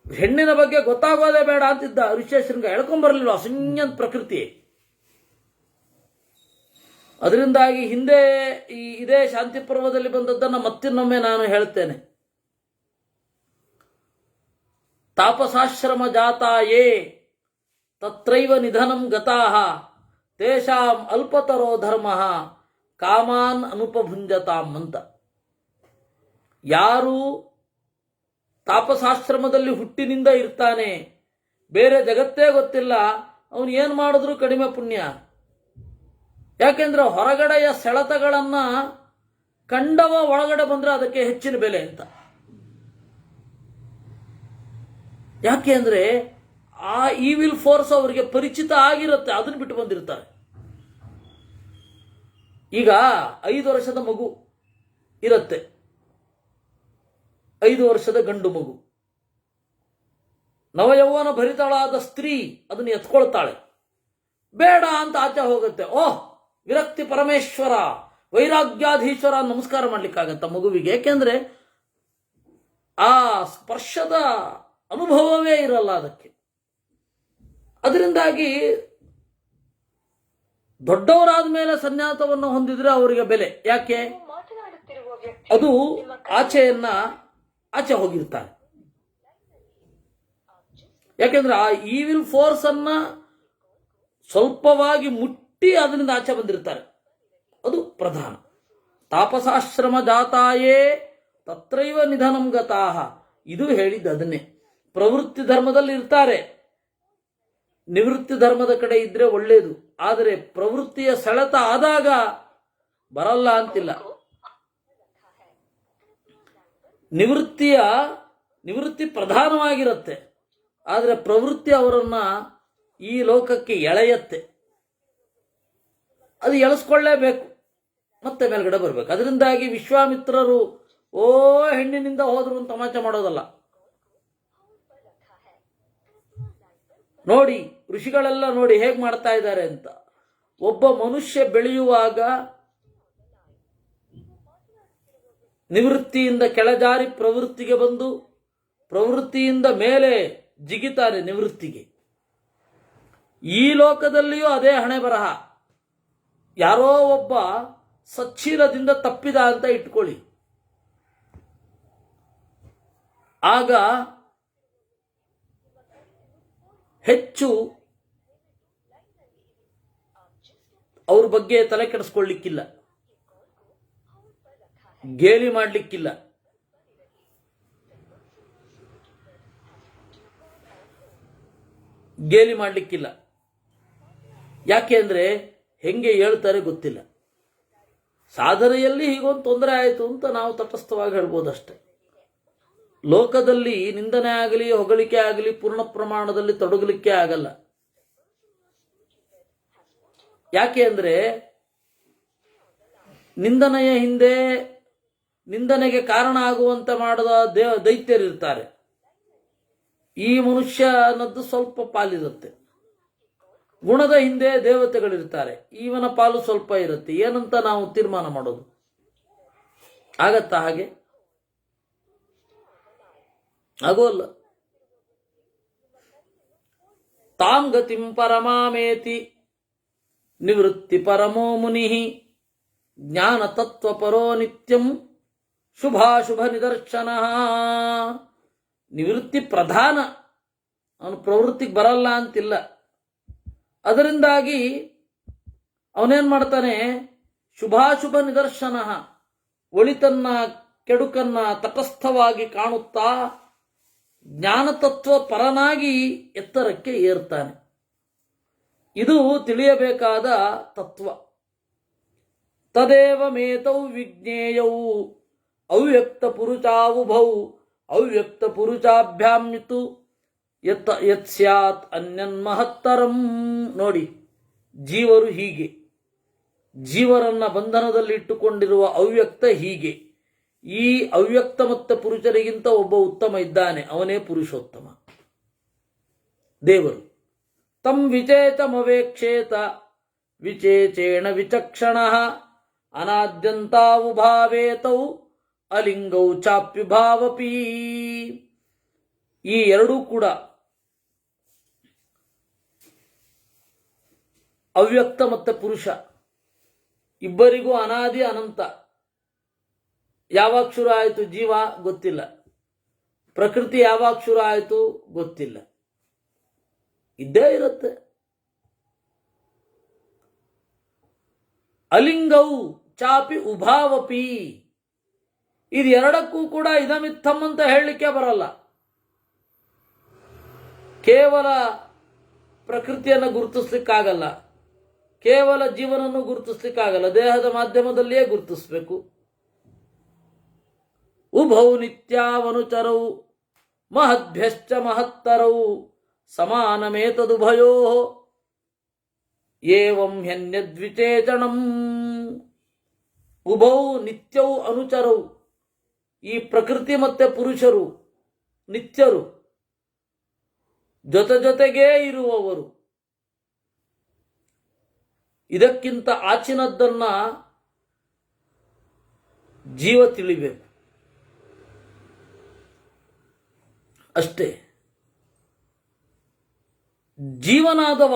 ಹೆಣ್ಣಿನ ಬಗ್ಗೆ ಗೊತ್ತಾಗೋದೇ ಬೇಡ ಅಂತಿದ್ದ ಋಷ್ಯಶೃಂಗ, ಎಳ್ಕೊಂಬರ್ಲಿಲ್ವ ಸುಂಜಂತ ಪ್ರಕೃತಿ. ಅದರಿಂದಾಗಿ ಹಿಂದೆ ಇದೇ ಶಾಂತಿ ಪರ್ವದಲ್ಲಿ ಬಂದದ್ದನ್ನು ಮತ್ತಿನ್ನೊಮ್ಮೆ ನಾನು ಹೇಳ್ತೇನೆ. ತಾಪಸಾಶ್ರಮ ಜಾತಾಯೇ ತತ್ರೈವ ನಿಧನಂ ಗತಾಹ ತೇಷಾಂ ಅಲ್ಪತರೋ ಧರ್ಮ ಕಾಮಾನ್ ಅನುಪಭುಂಜತಾಂ ಅಂತ. ಯಾರು ತಾಪಸಾಶ್ರಮದಲ್ಲಿ ಹುಟ್ಟಿನಿಂದ ಇರ್ತಾನೆ, ಬೇರೆ ಜಗತ್ತೇ ಗೊತ್ತಿಲ್ಲ, ಅವನು ಏನು ಮಾಡಿದ್ರು ಕಡಿಮೆ ಪುಣ್ಯ. ಯಾಕೆಂದ್ರೆ ಹೊರಗಡೆಯ ಸೆಳೆತಗಳನ್ನ ಕಂಡವ ಒಳಗಡೆ ಬಂದ್ರೆ ಅದಕ್ಕೆ ಹೆಚ್ಚಿನ ಬೆಲೆ ಅಂತ. ಯಾಕೆ ಅಂದರೆ ಆ ಈವಿಲ್ ಫೋರ್ಸ್ ಅವರಿಗೆ ಪರಿಚಿತ ಆಗಿರುತ್ತೆ, ಅದನ್ನು ಬಿಟ್ಟು ಬಂದಿರ್ತಾರೆ. ಈಗ 5 ವರ್ಷದ ಮಗು ಇರುತ್ತೆ, 5 ವರ್ಷದ ಗಂಡು ಮಗು, ನವಯೌವನ ಭರಿತಳಾದ ಸ್ತ್ರೀ ಅದನ್ನು ಎತ್ಕೊಳ್ತಾಳೆ, ಬೇಡ ಅಂತ ಆಚೆ ಹೋಗುತ್ತೆ. ಓಹ್, ವಿರಕ್ತಿ ಪರಮೇಶ್ವರ ವೈರಾಗ್ಯಾಧೀಶ್ವರ ನಮಸ್ಕಾರ ಮಾಡ್ಲಿಕ್ಕಾಗತ್ತ ಮಗುವಿಗೆ? ಯಾಕೆಂದ್ರೆ ಆ ಸ್ಪರ್ಶದ ಅನುಭವವೇ ಇರಲ್ಲ ಅದಕ್ಕೆ. ಅದರಿಂದಾಗಿ ದೊಡ್ಡವರಾದ ಮೇಲೆ ಸನ್ಯಾಸವನ್ನು ಹೊಂದಿದ್ರೆ ಅವರಿಗೆ ಬೆಲೆ. ಯಾಕೆ? ಅದು ಆಚೆ ಹೋಗಿರ್ತಾರೆ. ಯಾಕೆಂದ್ರೆ ಆ ಈವಿಲ್ ಫೋರ್ಸ್ ಅನ್ನ ಸ್ವಲ್ಪವಾಗಿ ಮುಟ್ಟಿ ಅದರಿಂದ ಆಚೆ ಬಂದಿರ್ತಾರೆ, ಅದು ಪ್ರಧಾನ. ತಾಪಸಾಶ್ರಮ ಜಾತಾಯೇ ತತ್ರೈವ ನಿಧನಂ ಗತಾಹ, ಇದು ಹೇಳಿದ್ದು ಅದನ್ನೇ. ಪ್ರವೃತ್ತಿ ಧರ್ಮದಲ್ಲಿ ಇರ್ತಾರೆ, ನಿವೃತ್ತಿ ಧರ್ಮದ ಕಡೆ ಇದ್ರೆ ಒಳ್ಳೇದು. ಆದರೆ ಪ್ರವೃತ್ತಿಯ ಸೆಳೆತ ಆದಾಗ ಬರಲ್ಲ ಅಂತಿಲ್ಲ. ನಿವೃತ್ತಿ ಪ್ರಧಾನವಾಗಿರುತ್ತೆ, ಆದರೆ ಪ್ರವೃತ್ತಿ ಅವರನ್ನ ಈ ಲೋಕಕ್ಕೆ ಎಳೆಯತ್ತೆ. ಅದು ಎಳೆಸ್ಕೊಳ್ಳೇಬೇಕು, ಮತ್ತೆ ಮೇಲ್ಗಡೆ ಬರಬೇಕು. ಅದರಿಂದಾಗಿ ವಿಶ್ವಾಮಿತ್ರರು ಹೆಣ್ಣಿನಿಂದ ಹೋದ್ರು ಅಂತ ತಮಾಚೆ ಮಾಡೋದಲ್ಲ. ನೋಡಿ, ಋಷಿಗಳೆಲ್ಲ ನೋಡಿ ಹೇಗೆ ಮಾಡ್ತಾ ಇದ್ದಾರೆ ಅಂತ. ಒಬ್ಬ ಮನುಷ್ಯ ಬೆಳೆಯುವಾಗ ನಿವೃತ್ತಿಯಿಂದ ಕೆಳಜಾರಿ ಪ್ರವೃತ್ತಿಗೆ ಬಂದು, ಪ್ರವೃತ್ತಿಯಿಂದ ಮೇಲೆ ಜಿಗಿತಾನೆ ನಿವೃತ್ತಿಗೆ. ಈ ಲೋಕದಲ್ಲಿಯೂ ಅದೇ ಹಣೆ ಬರಹ. ಯಾರೋ ಒಬ್ಬ ಸಚ್ಛೀಲದಿಂದ ತಪ್ಪಿದ ಅಂತ ಇಟ್ಕೊಳ್ಳಿ, ಆಗ ಹೆಚ್ಚು ಅವ್ರ ಬಗ್ಗೆ ತಲೆ ಕೆಡಿಸ್ಕೊಳ್ಳಿಕ್ಕಿಲ್ಲ, ಗೇಲಿ ಮಾಡಲಿಕ್ಕಿಲ್ಲ. ಯಾಕೆ ಅಂದ್ರೆ ಹೆಂಗೆ ಹೇಳ್ತಾರೆ ಗೊತ್ತಿಲ್ಲ. ಸಾಧನೆಯಲ್ಲಿ ಹೀಗೊಂದು ತೊಂದರೆ ಆಯಿತು ಅಂತ ನಾವು ತಟಸ್ಥವಾಗಿ ಹೇಳ್ಬೋದಷ್ಟೆ. ಲೋಕದಲ್ಲಿ ನಿಂದನೆ ಆಗಲಿ ಹೊಗಳಿಕೆ ಆಗಲಿ ಪೂರ್ಣ ಪ್ರಮಾಣದಲ್ಲಿ ತೊಡಗಲಿಕ್ಕೆ ಆಗಲ್ಲ. ಯಾಕೆ ಅಂದ್ರೆ ನಿಂದನೆಯ ಹಿಂದೆ ನಿಂದನೆಗೆ ಕಾರಣ ಆಗುವಂತೆ ಮಾಡಿದ ದೈತ್ಯರಿರ್ತಾರೆ. ಈ ಮನುಷ್ಯನದ್ದು ಸ್ವಲ್ಪ ಪಾಲಿರುತ್ತೆ. ಗುಣದ ಹಿಂದೆ ದೇವತೆಗಳಿರ್ತಾರೆ, ಇವನ ಪಾಲು ಸ್ವಲ್ಪ ಇರುತ್ತೆ. ಏನಂತ ನಾವು ತೀರ್ಮಾನ ಮಾಡೋದು ಆಗತ್ತಾ? ಹಾಗೆ ಆಗೋಲ್ಲ. ತಾಂ ಗತಿಂ ಪರಮಾಮೇತಿ ನಿವೃತ್ತಿ ಪರಮೋ ಮುನಿ ಜ್ಞಾನ ತತ್ವ ಪರೋ ನಿತ್ಯಂ ಶುಭಾಶುಭ ನಿದರ್ಶನ. ನಿವೃತ್ತಿ ಪ್ರಧಾನ, ಅವನು ಪ್ರವೃತ್ತಿಗೆ ಬರಲ್ಲ ಅಂತಿಲ್ಲ. ಅದರಿಂದಾಗಿ ಅವನೇನ್ ಮಾಡ್ತಾನೆ, ಶುಭಾಶುಭ ನಿದರ್ಶನ, ಒಳಿತನ್ನ ಕೆಡುಕನ್ನ ತಟಸ್ಥವಾಗಿ ಕಾಣುತ್ತಾ ಜ್ಞಾನತತ್ವ ಪರನಾಗಿ ಎತ್ತರಕ್ಕೆ ಏರ್ತಾನೆ. ಇದು ತಿಳಿಯಬೇಕಾದ ತತ್ವ. ತದೇವ ಮೇತೌ ವಿಜ್ಞೇಯೌ ಅವ್ಯಕ್ತ ಪುರುಷಾವುಭೌ ಅವ್ಯಕ್ತ ಪುರುಷಾಭ್ಯಾಮ್ಯುತು ಯತ್ ಸ್ಯಾತ್ ಅನ್ಯನ್ ಮಹತ್ತರಂ. ನೋಡಿ, ಜೀವರು ಹೀಗೆ, ಜೀವರನ್ನ ಬಂಧನದಲ್ಲಿ ಇಟ್ಟುಕೊಂಡಿರುವ ಅವ್ಯಕ್ತ ಹೀಗೆ. ಈ ಅವ್ಯಕ್ತ ಮತ್ತು ಪುರುಷರಿಗಿಂತ ಒಬ್ಬ ಉತ್ತಮ ಇದ್ದಾನೆ, ಅವನೇ ಪುರುಷೋತ್ತಮ ದೇವರು. ತಂ ವಿಚೇತಮವೇಕ್ಷೇತ ವಿಚೇಚೇಣ ವಿಚಕ್ಷಣ ಅನಾದ್ಯಂತಾವುಭಾವೇತೌ ಅಲಿಂಗೌ ಚಾಪ್ಯುಭಾವಪಿ. ಈ ಎರಡೂ ಕೂಡ ಅವ್ಯಕ್ತ ಮತ್ತು ಪುರುಷ ಇಬ್ಬರಿಗೂ ಅನಾದಿ ಅನಂತ. ಯಾವಾಗ ಶುರು ಆಯಿತು ಜೀವ ಗೊತ್ತಿಲ್ಲ, ಪ್ರಕೃತಿ ಯಾವಾಗ ಶುರು ಆಯಿತು ಗೊತ್ತಿಲ್ಲ, ಇದ್ದೇ ಇರುತ್ತೆ. ಅಲಿಂಗೌ ಚಾಪಿ ಉಭಾವಪಿ, ಇದು ಎರಡಕ್ಕೂ ಕೂಡ ಇದಮಿತ್ತಂ ಅಂತ ಹೇಳಲಿಕ್ಕೆ ಬರಲ್ಲ. ಕೇವಲ ಪ್ರಕೃತಿಯನ್ನು ಗುರುತಿಸ್ಲಿಕ್ಕಾಗಲ್ಲ, ಕೇವಲ ಜೀವನನ್ನು ಗುರುತಿಸ್ಲಿಕ್ಕಾಗಲ್ಲ, ದೇಹದ ಮಾಧ್ಯಮದಲ್ಲಿಯೇ ಗುರುತಿಸ್ಬೇಕು. ಉಭೌ ನಿತ್ಯಾವನುಚರೌ ಮಹದ್ಭ್ಯಶ್ಚ ಮಹತ್ತರೌ ಸಮಾನಮೇತದುಭಯೋ ಏವಂ ಹ್ಯನ್ಯದ್ವಿಚೇತನಂ ಉಭೌ ನಿತ್ಯೌ ಅನುಚರೌ. ಈ ಪ್ರಕೃತಿ ಮತ್ತೆ ಪುರುಷರು ನಿತ್ಯರು, ಜೊತೆಗೇ ಇರುವವರು. ಇದಕ್ಕಿಂತ ಆಚಿನದ್ದನ್ನ ಜೀವ ತಿಳಿಬೇಕು ಅಷ್ಟೇ. ಜೀವನಾದವ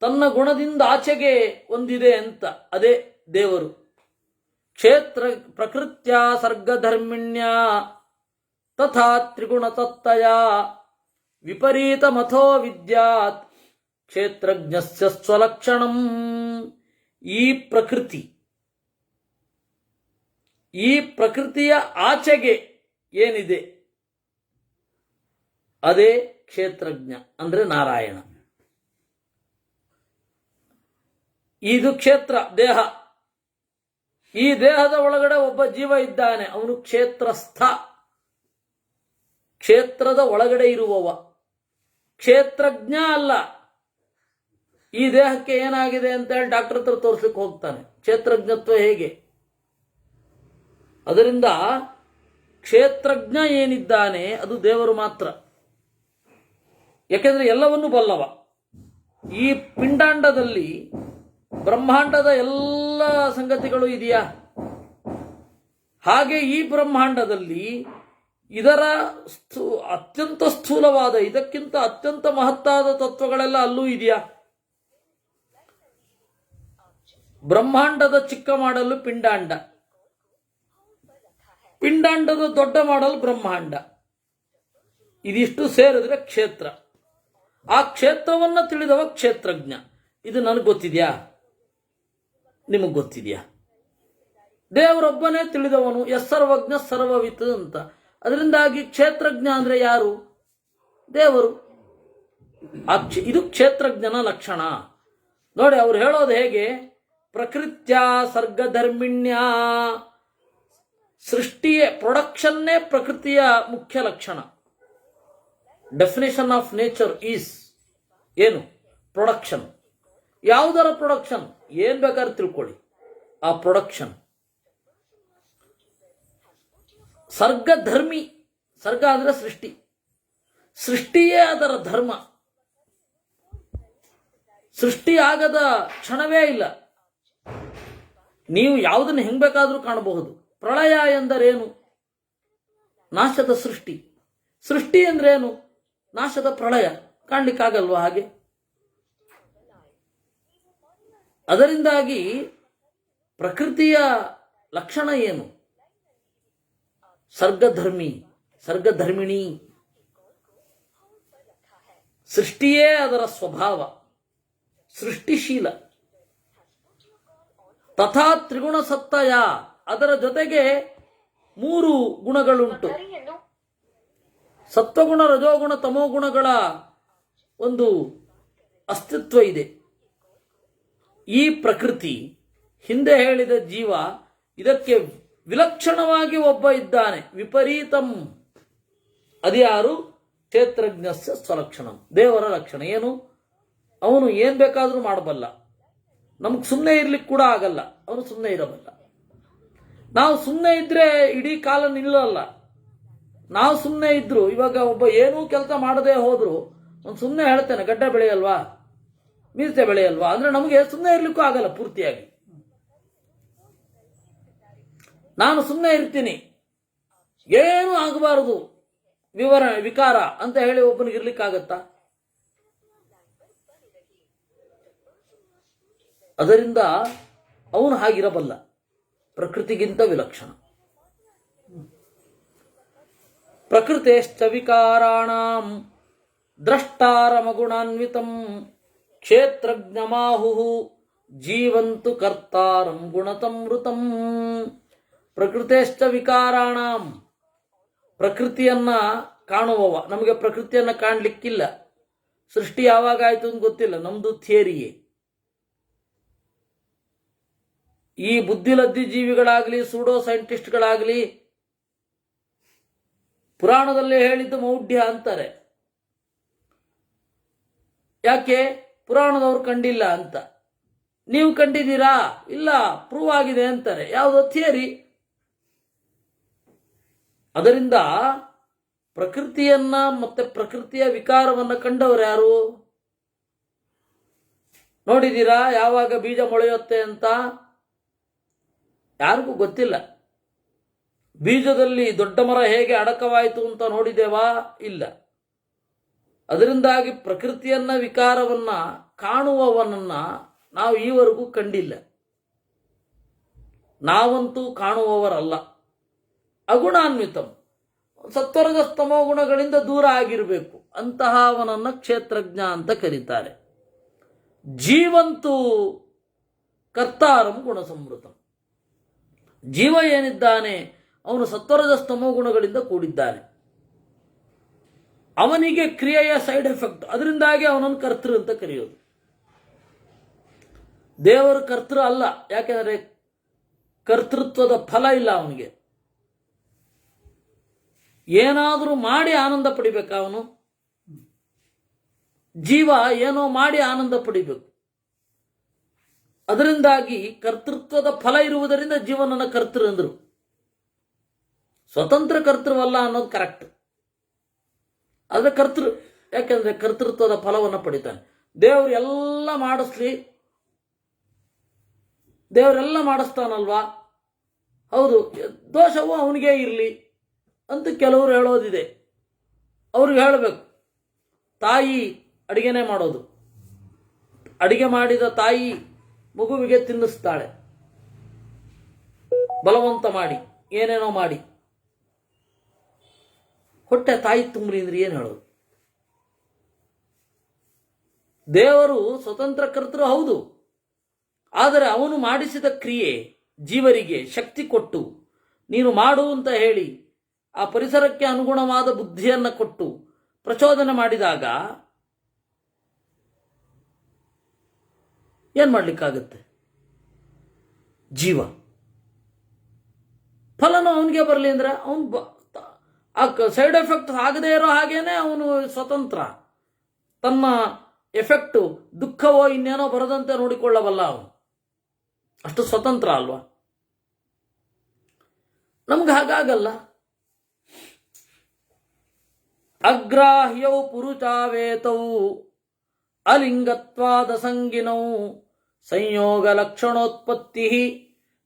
ತನ್ನ ಗುಣದಿಂದ ಆಚೆಗೆ ಒಂದಿದೆ ಅಂತ, ಅದೇ ದೇವರು. ಕ್ಷೇತ್ರ ಪ್ರಕೃತ್ಯ ಸರ್ಗಧರ್ಮಿಣ್ಯ ತಥಾ ತ್ರಿಗುಣತತ್ತಯ ವಿಪರೀತ ಮಥೋ ವಿದ್ಯಾತ್ ಕ್ಷೇತ್ರಜ್ಞಸ್ಯ ಸ್ವಲಕ್ಷಣಂ. ಈ ಪ್ರಕೃತಿಯ ಆಚೆಗೆ ಏನಿದೆ ಅದೇ ಕ್ಷೇತ್ರಜ್ಞ, ಅಂದ್ರೆ ನಾರಾಯಣ. ಇದು ಕ್ಷೇತ್ರ ದೇಹ. ಈ ದೇಹದ ಒಳಗಡೆ ಒಬ್ಬ ಜೀವ ಇದ್ದಾನೆ, ಅವನು ಕ್ಷೇತ್ರಸ್ಥ, ಕ್ಷೇತ್ರದ ಒಳಗಡೆ ಇರುವವ. ಕ್ಷೇತ್ರಜ್ಞ ಅಲ್ಲ. ಈ ದೇಹಕ್ಕೆ ಏನಾಗಿದೆ ಅಂತ ಹೇಳಿ ಡಾಕ್ಟರ್ ಹತ್ರ ತೋರಿಸ್ಲಿಕ್ಕೆ ಹೋಗ್ತಾನೆ. ಕ್ಷೇತ್ರಜ್ಞತ್ವ ಹೇಗೆ? ಅದರಿಂದ ಕ್ಷೇತ್ರಜ್ಞ ಏನಿದ್ದಾನೆ ಅದು ದೇವರು ಮಾತ್ರ. ಯಾಕೆಂದ್ರೆ ಎಲ್ಲವನ್ನೂ ಬಲ್ಲವ. ಈ ಪಿಂಡಾಂಡದಲ್ಲಿ ಬ್ರಹ್ಮಾಂಡದ ಎಲ್ಲ ಸಂಗತಿಗಳು ಇದೆಯಾ? ಹಾಗೆ ಈ ಬ್ರಹ್ಮಾಂಡದಲ್ಲಿ ಇದರ ಅತ್ಯಂತ ಸ್ಥೂಲವಾದ, ಇದಕ್ಕಿಂತ ಅತ್ಯಂತ ಮಹತ್ತಾದ ತತ್ವಗಳೆಲ್ಲ ಅಲ್ಲೂ ಇದೆಯಾ? ಬ್ರಹ್ಮಾಂಡದ ಚಿಕ್ಕ ಮಾಡಲು ಪಿಂಡಾಂಡ, ಪಿಂಡಾಂಡದ ದೊಡ್ಡ ಮಾಡಲು ಬ್ರಹ್ಮಾಂಡ. ಇದಿಷ್ಟು ಸೇರಿದ್ರೆ ಕ್ಷೇತ್ರ. ಆ ಕ್ಷೇತ್ರವನ್ನ ತಿಳಿದವ ಕ್ಷೇತ್ರಜ್ಞ. ಇದು ನನಗೆ ಗೊತ್ತಿದ್ಯಾ? ನಿಮಗೆ ಗೊತ್ತಿದೆಯಾ? ದೇವರೊಬ್ಬನೇ ತಿಳಿದವನು, ಸರ್ವಜ್ಞ ಸರ್ವವಿತ್ ಅಂತ. ಅದರಿಂದಾಗಿ ಕ್ಷೇತ್ರಜ್ಞ ಅಂದ್ರೆ ಯಾರು? ದೇವರು. ಇದು ಕ್ಷೇತ್ರಜ್ಞನ ಲಕ್ಷಣ. ನೋಡಿ, ಅವ್ರು ಹೇಳೋದು ಹೇಗೆ? ಪ್ರಕೃತ್ಯ ಸರ್ಗಧರ್ಮಿಣ್ಯ. ಸೃಷ್ಟಿಯೇ, ಪ್ರೊಡಕ್ಷನ್ನೇ ಪ್ರಕೃತಿಯ ಮುಖ್ಯ ಲಕ್ಷಣ. ಡೆಫಿನೇಷನ್ ಆಫ್ ನೇಚರ್ ಈಸ್ ಏನು? ಪ್ರೊಡಕ್ಷನ್. ಯಾವುದರ ಪ್ರೊಡಕ್ಷನ್? ಏನ್ ಬೇಕಾದ್ರೆ ತಿಳ್ಕೊಳ್ಳಿ. ಆ ಪ್ರೊಡಕ್ಷನ್ ಸರ್ಗಧರ್ಮಿ. ಸರ್ಗ ಅಂದ್ರೆ ಸೃಷ್ಟಿ, ಸೃಷ್ಟಿಯೇ ಅದರ ಧರ್ಮ. ಸೃಷ್ಟಿ ಆಗದ ಕ್ಷಣವೇ ಇಲ್ಲ. ನೀವು ಯಾವುದನ್ನು ಹೆಂಗ್ ಬೇಕಾದ್ರೂ ಕಾಣಬಹುದು. ಪ್ರಳಯ ಎಂದರೇನು? ನಾಶದ ಸೃಷ್ಟಿ. ಸೃಷ್ಟಿ ಅಂದ್ರೇನು? ನಾಶದ ಪ್ರಳಯ. ಕಾಣ್ಲಿಕ್ಕಾಗಲ್ವಾ ಹಾಗೆ? ಅದರಿಂದಾಗಿ ಪ್ರಕೃತಿಯ ಲಕ್ಷಣ ಏನು? ಸರ್ಗಧರ್ಮಿ, ಸರ್ಗಧರ್ಮಿಣಿ. ಸೃಷ್ಟಿಯೇ ಅದರ ಸ್ವಭಾವ, ಸೃಷ್ಟಿಶೀಲ. ತಥಾ ತ್ರಿಗುಣ ಸತ್ತಯ. ಅದರ ಜೊತೆಗೆ 3 ಗುಣಗಳುಂಟು. ಸತ್ವಗುಣ, ರಜೋಗುಣ, ತಮೋಗುಣಗಳ ಒಂದು ಅಸ್ತಿತ್ವ ಇದೆ. ಈ ಪ್ರಕೃತಿ, ಹಿಂದೆ ಹೇಳಿದ ಜೀವ, ಇದಕ್ಕೆ ವಿಲಕ್ಷಣವಾಗಿ ಒಬ್ಬ ಇದ್ದಾನೆ, ವಿಪರೀತಂ. ಅದ್ಯಾರು? ಕ್ಷೇತ್ರಜ್ಞಸ್ಯ ಸ್ವಲಕ್ಷಣಂ. ದೇವರ ಲಕ್ಷಣ ಏನು? ಅವನು ಏನ್ ಬೇಕಾದ್ರೂ ಮಾಡಬಲ್ಲ. ನಮ್ಗೆ ಸುಮ್ಮನೆ ಇರ್ಲಿಕ್ಕೆ ಕೂಡ ಆಗಲ್ಲ, ಅವನು ಸುಮ್ಮನೆ ಇರಬಲ್ಲ. ನಾವು ಸುಮ್ಮನೆ ಇದ್ರೆ ಇಡೀ ಕಾಲ ನಿಲ್ಲಲ್ಲ. ನಾವು ಸುಮ್ಮನೆ ಇದ್ರು, ಇವಾಗ ಒಬ್ಬ ಏನೂ ಕೆಲಸ ಮಾಡದೆ ಹೋದ್ರು ಅವ್ನು ಸುಮ್ಮನೆ ಹೇಳ್ತೇನೆ, ಗಡ್ಡೆ ಬೆಳೆಯಲ್ವಾ, ಮೀರ್ತೆ ಬೆಳೆಯಲ್ವಾ ಅಂದ್ರೆ ನಮಗೆ ಸುಮ್ಮನೆ ಇರ್ಲಿಕ್ಕೂ ಆಗಲ್ಲ ಪೂರ್ತಿಯಾಗಿ. ನಾನು ಸುಮ್ಮನೆ ಇರ್ತೀನಿ, ಏನೂ ಆಗಬಾರದು, ವಿಕಾರ ಅಂತ ಹೇಳಿ ಒಬ್ಬನಿಗೆ ಇರ್ಲಿಕ್ಕಾಗತ್ತಾ? ಅದರಿಂದ ಅವನು ಹಾಗಿರಬಲ್ಲ, ಪ್ರಕೃತಿಗಿಂತ ವಿಲಕ್ಷಣ. ಪ್ರಕೃತೇಶ್ಚ ವಿಕಾರಾಣಾಂ ದ್ರಷ್ಟಾರಮಗುಣಾನ್ವಿತಂ ಕ್ಷೇತ್ರಜ್ಞಮಾಹು ಜೀವಂತು ಕರ್ತಾರಂ ಗುಣತಮೃತಂ. ಪ್ರಕೃತೇಶ್ಚ ವಿಕಾರಾಣಾಂ. ಪ್ರಕೃತಿಯನ್ನ ಕಾಣುವವ. ನಮಗೆ ಪ್ರಕೃತಿಯನ್ನ ಕಾಣಲಿಕ್ಕಿಲ್ಲ. ಸೃಷ್ಟಿ ಯಾವಾಗ ಆಯ್ತು ಅಂತ ಗೊತ್ತಿಲ್ಲ, ನಮ್ದು ಥಿಯರಿಯೇ. ಈ ಬುದ್ಧಿಲದ್ದಿ ಜೀವಿಗಳಾಗ್ಲಿ, ಸೂಡೋ ಸೈಂಟಿಸ್ಟ್ಗಳಾಗ್ಲಿ, ಪುರಾಣದಲ್ಲೇ ಹೇಳಿದ್ದು ಮೌಢ್ಯ ಅಂತಾರೆ. ಯಾಕೆ? ಪುರಾಣದವ್ರು ಕಂಡಿಲ್ಲ ಅಂತ. ನೀವು ಕಂಡಿದ್ದೀರಾ? ಇಲ್ಲ, ಪ್ರೂವ್ ಆಗಿದೆ ಅಂತಾರೆ. ಯಾವುದೋ ಥಿಯರಿ. ಅದರಿಂದ ಪ್ರಕೃತಿಯನ್ನ ಮತ್ತೆ ಪ್ರಕೃತಿಯ ವಿಕಾರವನ್ನ ಕಂಡವರು ಯಾರು? ನೋಡಿದ್ದೀರಾ ಯಾವಾಗ ಬೀಜ ಮೊಳೆಯುತ್ತೆ ಅಂತ? ಯಾರಿಗೂ ಗೊತ್ತಿಲ್ಲ. ಬೀಜದಲ್ಲಿ ದೊಡ್ಡ ಮರ ಹೇಗೆ ಅಡಕವಾಯಿತು ಅಂತ ನೋಡಿದ್ದೇವಾ? ಇಲ್ಲ. ಅದರಿಂದಾಗಿ ಪ್ರಕೃತಿಯನ್ನ ವಿಕಾರವನ್ನ ಕಾಣುವವನನ್ನ ನಾವು ಈವರೆಗೂ ಕಂಡಿಲ್ಲ. ನಾವಂತೂ ಕಾಣುವವರಲ್ಲ. ಅಗುಣಾನ್ವಿತಂ, ಸತ್ವರದ ಸ್ತಮೋ ಗುಣಗಳಿಂದ ದೂರ ಆಗಿರಬೇಕು. ಅಂತಹವನನ್ನ ಕ್ಷೇತ್ರಜ್ಞ ಅಂತ ಕರೀತಾರೆ. ಜೀವಂತೂ ಕರ್ತಾರಂ ಗುಣಸಂವೃತಂ. ಜೀವ ಏನಿದ್ದಾನೆ ಅವನು ಸತ್ವರದ ಸ್ತಮೋ ಗುಣಗಳಿಂದ ಕೂಡಿದ್ದಾನೆ. ಅವನಿಗೆ ಕ್ರಿಯೆಯ ಸೈಡ್ ಎಫೆಕ್ಟ್. ಅದರಿಂದಾಗಿ ಅವನನ್ನು ಕರ್ತೃ ಅಂತ ಕರೆಯೋದು. ದೇವರು ಕರ್ತೃ ಅಲ್ಲ. ಯಾಕೆಂದರೆ ಕರ್ತೃತ್ವದ ಫಲ ಇಲ್ಲ ಅವನಿಗೆ. ಏನಾದರೂ ಮಾಡಿ ಆನಂದ ಪಡಿಬೇಕು ಅವನು. ಜೀವ ಏನೋ ಮಾಡಿ ಆನಂದ ಪಡಿಬೇಕು. ಅದರಿಂದಾಗಿ ಕರ್ತೃತ್ವದ ಫಲ ಇರುವುದರಿಂದ ಜೀವನನ ಕರ್ತೃ ಅಂದರು. ಸ್ವತಂತ್ರ ಕರ್ತೃವಲ್ಲ ಅನ್ನೋದು ಕರೆಕ್ಟ್. ಆದರೆ ಕರ್ತೃ, ಯಾಕೆಂದ್ರೆ ಕರ್ತೃತ್ವದ ಫಲವನ್ನು ಪಡಿತಾನೆ. ದೇವರು ಎಲ್ಲ ಮಾಡಿಸ್ಲಿ, ದೇವರೆಲ್ಲ ಮಾಡಿಸ್ತಾನಲ್ವಾ? ಹೌದು, ದೋಷವು ಅವನಿಗೇ ಇರಲಿ ಅಂತ ಕೆಲವರು ಹೇಳೋದಿದೆ. ಅವ್ರಿಗೆ ಹೇಳಬೇಕು, ತಾಯಿ ಅಡಿಗೆನೇ ಮಾಡೋದು. ಅಡಿಗೆ ಮಾಡಿದ ತಾಯಿ ಮಗುವಿಗೆ ತಿನ್ನಿಸ್ತಾಳೆ, ಬಲವಂತ ಮಾಡಿ, ಏನೇನೋ ಮಾಡಿ. ಹೊಟ್ಟೆ ತಾಯಿ ತುಂಬ್ರಿ ಅಂದ್ರೆ ಏನು ಹೇಳೋದು? ದೇವರು ಸ್ವತಂತ್ರ ಕರ್ತೃ ಹೌದು. ಆದರೆ ಅವನು ಮಾಡಿಸಿದ ಕ್ರಿಯೆ ಜೀವರಿಗೆ ಶಕ್ತಿ ಕೊಟ್ಟು ನೀನು ಮಾಡು ಅಂತ ಹೇಳಿ ಆ ಪರಿಸರಕ್ಕೆ ಅನುಗುಣವಾದ ಬುದ್ಧಿಯನ್ನು ಕೊಟ್ಟು ಪ್ರಚೋದನೆ ಮಾಡಿದಾಗ ಏನ್ ಮಾಡ್ಲಿಕ್ಕಾಗತ್ತೆ? ಜೀವ ಫಲನು ಅವನಿಗೆ ಬರಲಿ ಅಂದ್ರೆ ಅವನು ಸೈಡ್ ಎಫೆಕ್ಟ್ ಆಗದೇ ಇರೋ ಹಾಗೇನೆ ಅವನು ಸ್ವತಂತ್ರ. ತನ್ನ ಎಫೆಕ್ಟು ದುಃಖವೋ ಇನ್ನೇನೋ ಬರದಂತೆ ನೋಡಿಕೊಳ್ಳಬಲ್ಲ ಅವನು. ಅಷ್ಟು ಸ್ವತಂತ್ರ ಅಲ್ವಾ? ನಮ್ಗೆ ಹಾಗಾಗಲ್ಲ. ಅಗ್ರಾಹ್ಯೌ ಪುರುಚಾವೇತೌ ಅಲಿಂಗತ್ವಾದ ಸಂಗಿನೌ ಸಂಯೋಗ ಲಕ್ಷಣೋತ್ಪತ್ತಿ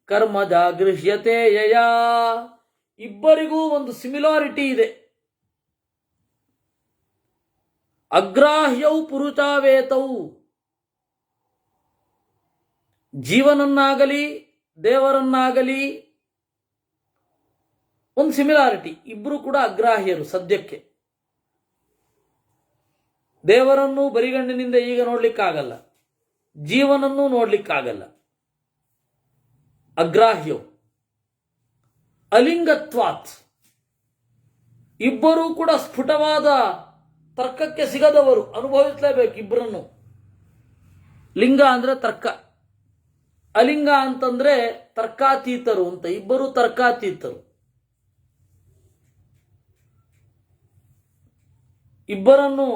ಕರ್ಮ ಜಾಗೃಹ್ಯತೆ ಯಯಾ. ಇಬ್ಬರಿಗೂ ಒಂದು ಸಿಮಿಲಾರಿಟಿ ಇದೆ. ಅಗ್ರಾಹ್ಯೌ ಪುರುಚಾವೇತೌ, ಜೀವನನ್ನಾಗಲಿ ದೇವರನ್ನಾಗಲಿ ಒಂದು ಸಿಮಿಲಾರಿಟಿ. ಇಬ್ಬರು ಕೂಡ ಅಗ್ರಾಹ್ಯರು ಸದ್ಯಕ್ಕೆ. ದೇವರನ್ನು ಬರಿಗಣ್ಣಿನಿಂದ ಈಗ ನೋಡ್ಲಿಕ್ಕಾಗಲ್ಲ, ಜೀವನನ್ನು ನೋಡ್ಲಿಕ್ಕಾಗಲ್ಲ. ಅಗ್ರಾಹ್ಯವು. ಅಲಿಂಗತ್ವಾತ್, ಇಬ್ಬರೂ ಕೂಡ ಸ್ಫುಟವಾದ ತರ್ಕಕ್ಕೆ ಸಿಗದವರು, ಅನುಭವಿಸಲೇಬೇಕು ಇಬ್ಬರನ್ನು. ಲಿಂಗ ಅಂದ್ರೆ ತರ್ಕ, ಅಲಿಂಗ ಅಂತಂದ್ರೆ ತರ್ಕಾತೀತರು ಅಂತ. ಇಬ್ಬರು ತರ್ಕಾತೀತರು. ಇಬ್ಬರನ್ನು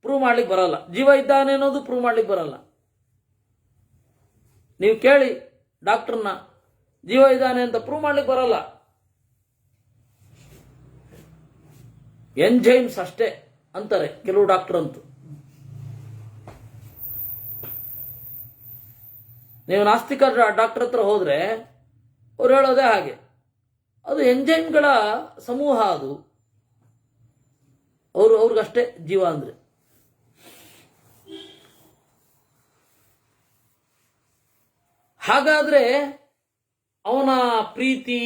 ಪ್ರೂವ್ ಮಾಡ್ಲಿಕ್ಕೆ ಬರಲ್ಲ. ಜೀವ ಇದ್ದಾನೆ ಅನ್ನೋದು ಪ್ರೂವ್ ಮಾಡ್ಲಿಕ್ಕೆ ಬರಲ್ಲ. ನೀವು ಕೇಳಿ ಡಾಕ್ಟರ್ನ, ಜೀವ ಇದ್ದಾನೆ ಅಂತ ಪ್ರೂವ್ ಮಾಡ್ಲಿಕ್ಕೆ ಬರಲ್ಲ. ಎಂಜೈಮ್ಸ್ ಅಷ್ಟೇ ಅಂತಾರೆ ಕೆಲವು ಡಾಕ್ಟರ್ ಅಂತೂ. ನೀವು ನಾಸ್ತಿಕ ಡಾಕ್ಟರ್ ಹತ್ರ ಹೋದ್ರೆ ಅವ್ರು ಹೇಳೋದೇ ಹಾಗೆ, ಅದು ಎಂಜೈಮ್ಗಳ ಸಮೂಹ ಅದು. ಅವ್ರಿಗಷ್ಟೇ ಜೀವ ಅಂದ್ರೆ. ಹಾಗಾದ್ರೆ ಅವನ ಪ್ರೀತಿ,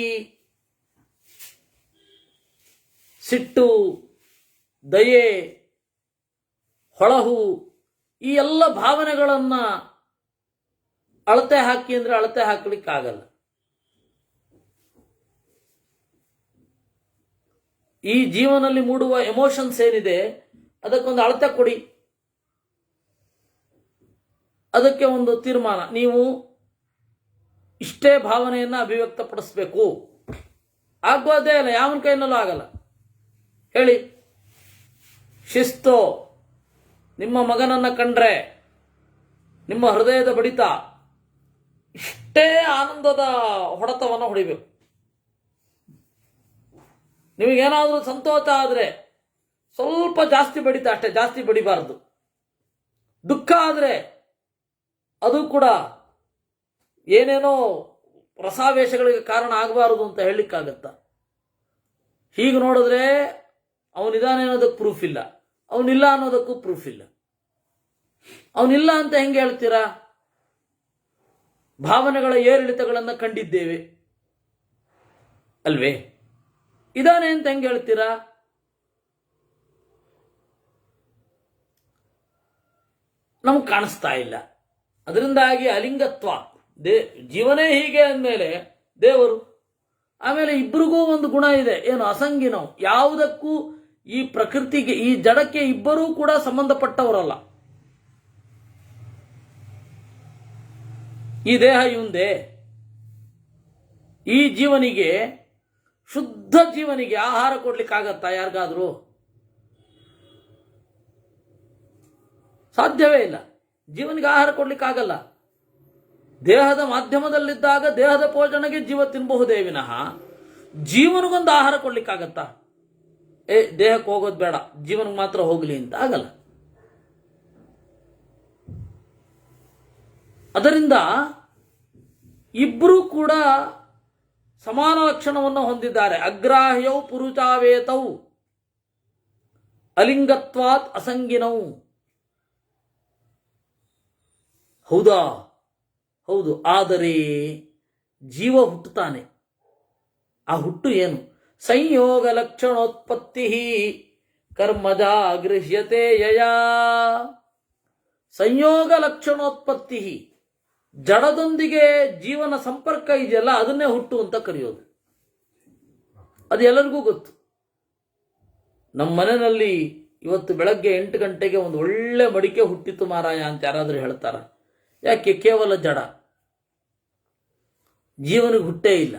ಸಿಟ್ಟು, ದಯೆ, ಹೊಳಹು, ಈ ಎಲ್ಲ ಭಾವನೆಗಳನ್ನ ಅಳತೆ ಹಾಕಿ ಅಂದ್ರೆ ಅಳತೆ ಹಾಕಲಿಕ್ಕಾಗಲ್ಲ. ಈ ಜೀವನದಲ್ಲಿ ಮೂಡುವ ಎಮೋಷನ್ಸ್ ಏನಿದೆ ಅದಕ್ಕೊಂದು ಅಳತೆ ಕೊಡಿ, ಅದಕ್ಕೆ ಒಂದು ತೀರ್ಮಾನ. ನೀವು ಇಷ್ಟೇ ಭಾವನೆಯನ್ನ ಅಭಿವ್ಯಕ್ತಪಡಿಸ್ಬೇಕು. ಆಗೋದೇ ಇಲ್ಲ, ಯಾವನ ಕೈನಲ್ಲೂ ಆಗಲ್ಲ. ಹೇಳಿ. ಶಿಸ್ತು. ನಿಮ್ಮ ಮಗನನ್ನು ಕಂಡ್ರೆ ನಿಮ್ಮ ಹೃದಯದ ಬಡಿತ ಇಷ್ಟೇ ಆನಂದದ ಹೊಡೆತವನ್ನು ಹೊಡಿಬೇಕು. ನಿಮಗೇನಾದರೂ ಸಂತೋಷ ಆದರೆ ಸ್ವಲ್ಪ ಜಾಸ್ತಿ ಬಡಿತ, ಅಷ್ಟೇ, ಜಾಸ್ತಿ ಬಡಿಬಾರದು. ದುಃಖ ಆದರೆ ಅದು ಕೂಡ ಏನೇನೋ ರಸಾವೇಶಗಳಿಗೆ ಕಾರಣ ಆಗಬಾರದು ಅಂತ ಹೇಳಲಿಕ್ಕಾಗತ್ತ. ಹೀಗೆ ನೋಡಿದ್ರೆ ಅವನಿದಾನೆ ಅನ್ನೋದಕ್ಕೆ ಪ್ರೂಫ್ ಇಲ್ಲ, ಅವನಿಲ್ಲ ಅನ್ನೋದಕ್ಕೂ ಪ್ರೂಫ್ ಇಲ್ಲ. ಅವನಿಲ್ಲ ಅಂತ ಹೆಂಗೆ ಹೇಳ್ತೀರಾ? ಭಾವನೆಗಳ ಏರಿಳಿತಗಳನ್ನು ಕಂಡಿದ್ದೇವೆ ಅಲ್ವೇ? ಇದಾನೆ ಅಂತ ಹೆಂಗೆ ಹೇಳ್ತೀರಾ? ನಮ್ಗೆ ಕಾಣಿಸ್ತಾ ಇಲ್ಲ. ಅದರಿಂದಾಗಿ ಅಲಿಂಗತ್ವ, ಜೀವನೇ ಹೀಗೆ ಅಂದಮೇಲೆ ದೇವರು. ಆಮೇಲೆ ಇಬ್ಬರಿಗೂ ಒಂದು ಗುಣ ಇದೆ, ಏನು? ಅಸಂಗಿನವು. ಯಾವುದಕ್ಕೂ ಈ ಪ್ರಕೃತಿಗೆ, ಈ ಜಡಕ್ಕೆ ಇಬ್ಬರೂ ಕೂಡ ಸಂಬಂಧಪಟ್ಟವರಲ್ಲ. ಈ ದೇಹ ಇವಂದೇ. ಈ ಜೀವನಿಗೆ, ಶುದ್ಧ ಜೀವನಿಗೆ ಆಹಾರ ಕೊಡ್ಲಿಕ್ಕಾಗತ್ತಾ ಯಾರಿಗಾದ್ರೂ? ಸಾಧ್ಯವೇ ಇಲ್ಲ. ಜೀವನಿಗೆ ಆಹಾರ ಕೊಡ್ಲಿಕ್ಕಾಗಲ್ಲ. ದೇಹದ ಮಾಧ್ಯಮದಲ್ಲಿದ್ದಾಗ ದೇಹದ ಪೋಷಣೆಗೆ ಜೀವ ತಿನ್ನಬಹುದೇ ವಿನಃ ಜೀವನಿಗೊಂದು ಆಹಾರ ಕೊಡ್ಲಿಕ್ಕಾಗತ್ತಾ? ದೇಹಕ್ಕೆ ಹೋಗೋದು ಬೇಡ, ಜೀವನಿಗೆ ಮಾತ್ರ ಹೋಗ್ಲಿ ಅಂತ ಆಗಲ್ಲ. ಅದರಿಂದ ಇಬ್ಬರೂ ಕೂಡ ಸಮಾನ ಲಕ್ಷಣವನ್ನು ಹೊಂದಿದ್ದಾರೆ. ಅಗ್ರಾಹ್ಯೌ ಪುರುಷಾವೇತೌ ಅಲಿಂಗತ್ವಾತ್ ಅಸಂಗಿನೌ. ಹೌದಾ? ಹೌದು. ಆದರೆ ಜೀವ ಹುಟ್ಟುತ್ತಾನೆ. ಆ ಹುಟ್ಟು ಏನು? ಸಂಯೋಗ ಲಕ್ಷಣೋತ್ಪತ್ತಿ ಕರ್ಮಜ ಗೃಹ್ಯತೆ ಯಯಾ. ಸಂಯೋಗ ಲಕ್ಷಣೋತ್ಪತ್ತಿ, ಜಡದೊಂದಿಗೆ ಜೀವನ ಸಂಪರ್ಕ ಇದೆಯಲ್ಲ, ಅದನ್ನೇ ಹುಟ್ಟು ಅಂತ ಕರೆಯೋದು. ಅದು ಎಲ್ಲರಿಗೂ ಗೊತ್ತು. ನಮ್ಮ ಮನೆಯಲ್ಲಿ ಇವತ್ತು ಬೆಳಗ್ಗೆ 8 ಗಂಟೆಗೆ ಒಂದು ಒಳ್ಳೆ ಮಡಿಕೆ ಹುಟ್ಟಿತು ಮಾರಾಯ ಅಂತ ಯಾರಾದರೂ ಹೇಳ್ತಾರ? ಯಾಕೆ? ಕೇವಲ ಜಡ. ಜೀವನಿಗೆ ಹುಟ್ಟೇ ಇಲ್ಲ.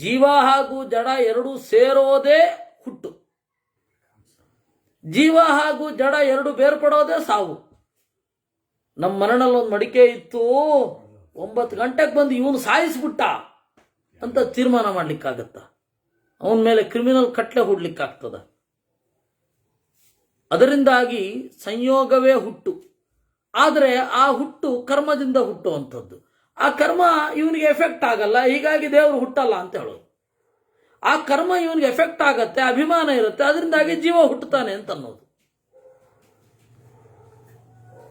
ಜೀವ ಹಾಗೂ ಜಡ ಎರಡೂ ಸೇರೋದೇ ಹುಟ್ಟು. ಜೀವ ಹಾಗೂ ಜಡ ಎರಡು ಬೇರ್ಪಡೋದೇ ಸಾವು. ನಮ್ಮ ಮನೆಯಲ್ಲಿ ಒಂದು ಮಡಿಕೆ ಇತ್ತು, 9 ಗಂಟೆಗೆ ಬಂದು ಇವನು ಸಾಯಿಸ್ಬಿಟ್ಟ ಅಂತ ತೀರ್ಮಾನ ಮಾಡ್ಲಿಕ್ಕಾಗತ್ತ? ಅವನ ಮೇಲೆ ಕ್ರಿಮಿನಲ್ ಕಟ್ಲೆ ಹೂಡ್ಲಿಕ್ಕಾಗ್ತದ? ಅದರಿಂದಾಗಿ ಸಂಯೋಗವೇ ಹುಟ್ಟು. ಆದರೆ ಆ ಹುಟ್ಟು ಕರ್ಮದಿಂದ ಹುಟ್ಟುವಂಥದ್ದು. ಆ ಕರ್ಮ ಇವನಿಗೆ ಎಫೆಕ್ಟ್ ಆಗಲ್ಲ, ಹೀಗಾಗಿ ದೇವರು ಹುಟ್ಟಲ್ಲ ಅಂತ ಹೇಳೋದು. ಆ ಕರ್ಮ ಇವನಿಗೆ ಎಫೆಕ್ಟ್ ಆಗತ್ತೆ, ಅಭಿಮಾನ ಇರುತ್ತೆ, ಅದರಿಂದಾಗಿ ಜೀವ ಹುಟ್ಟುತ್ತಾನೆ ಅಂತ ಅನ್ನೋದು.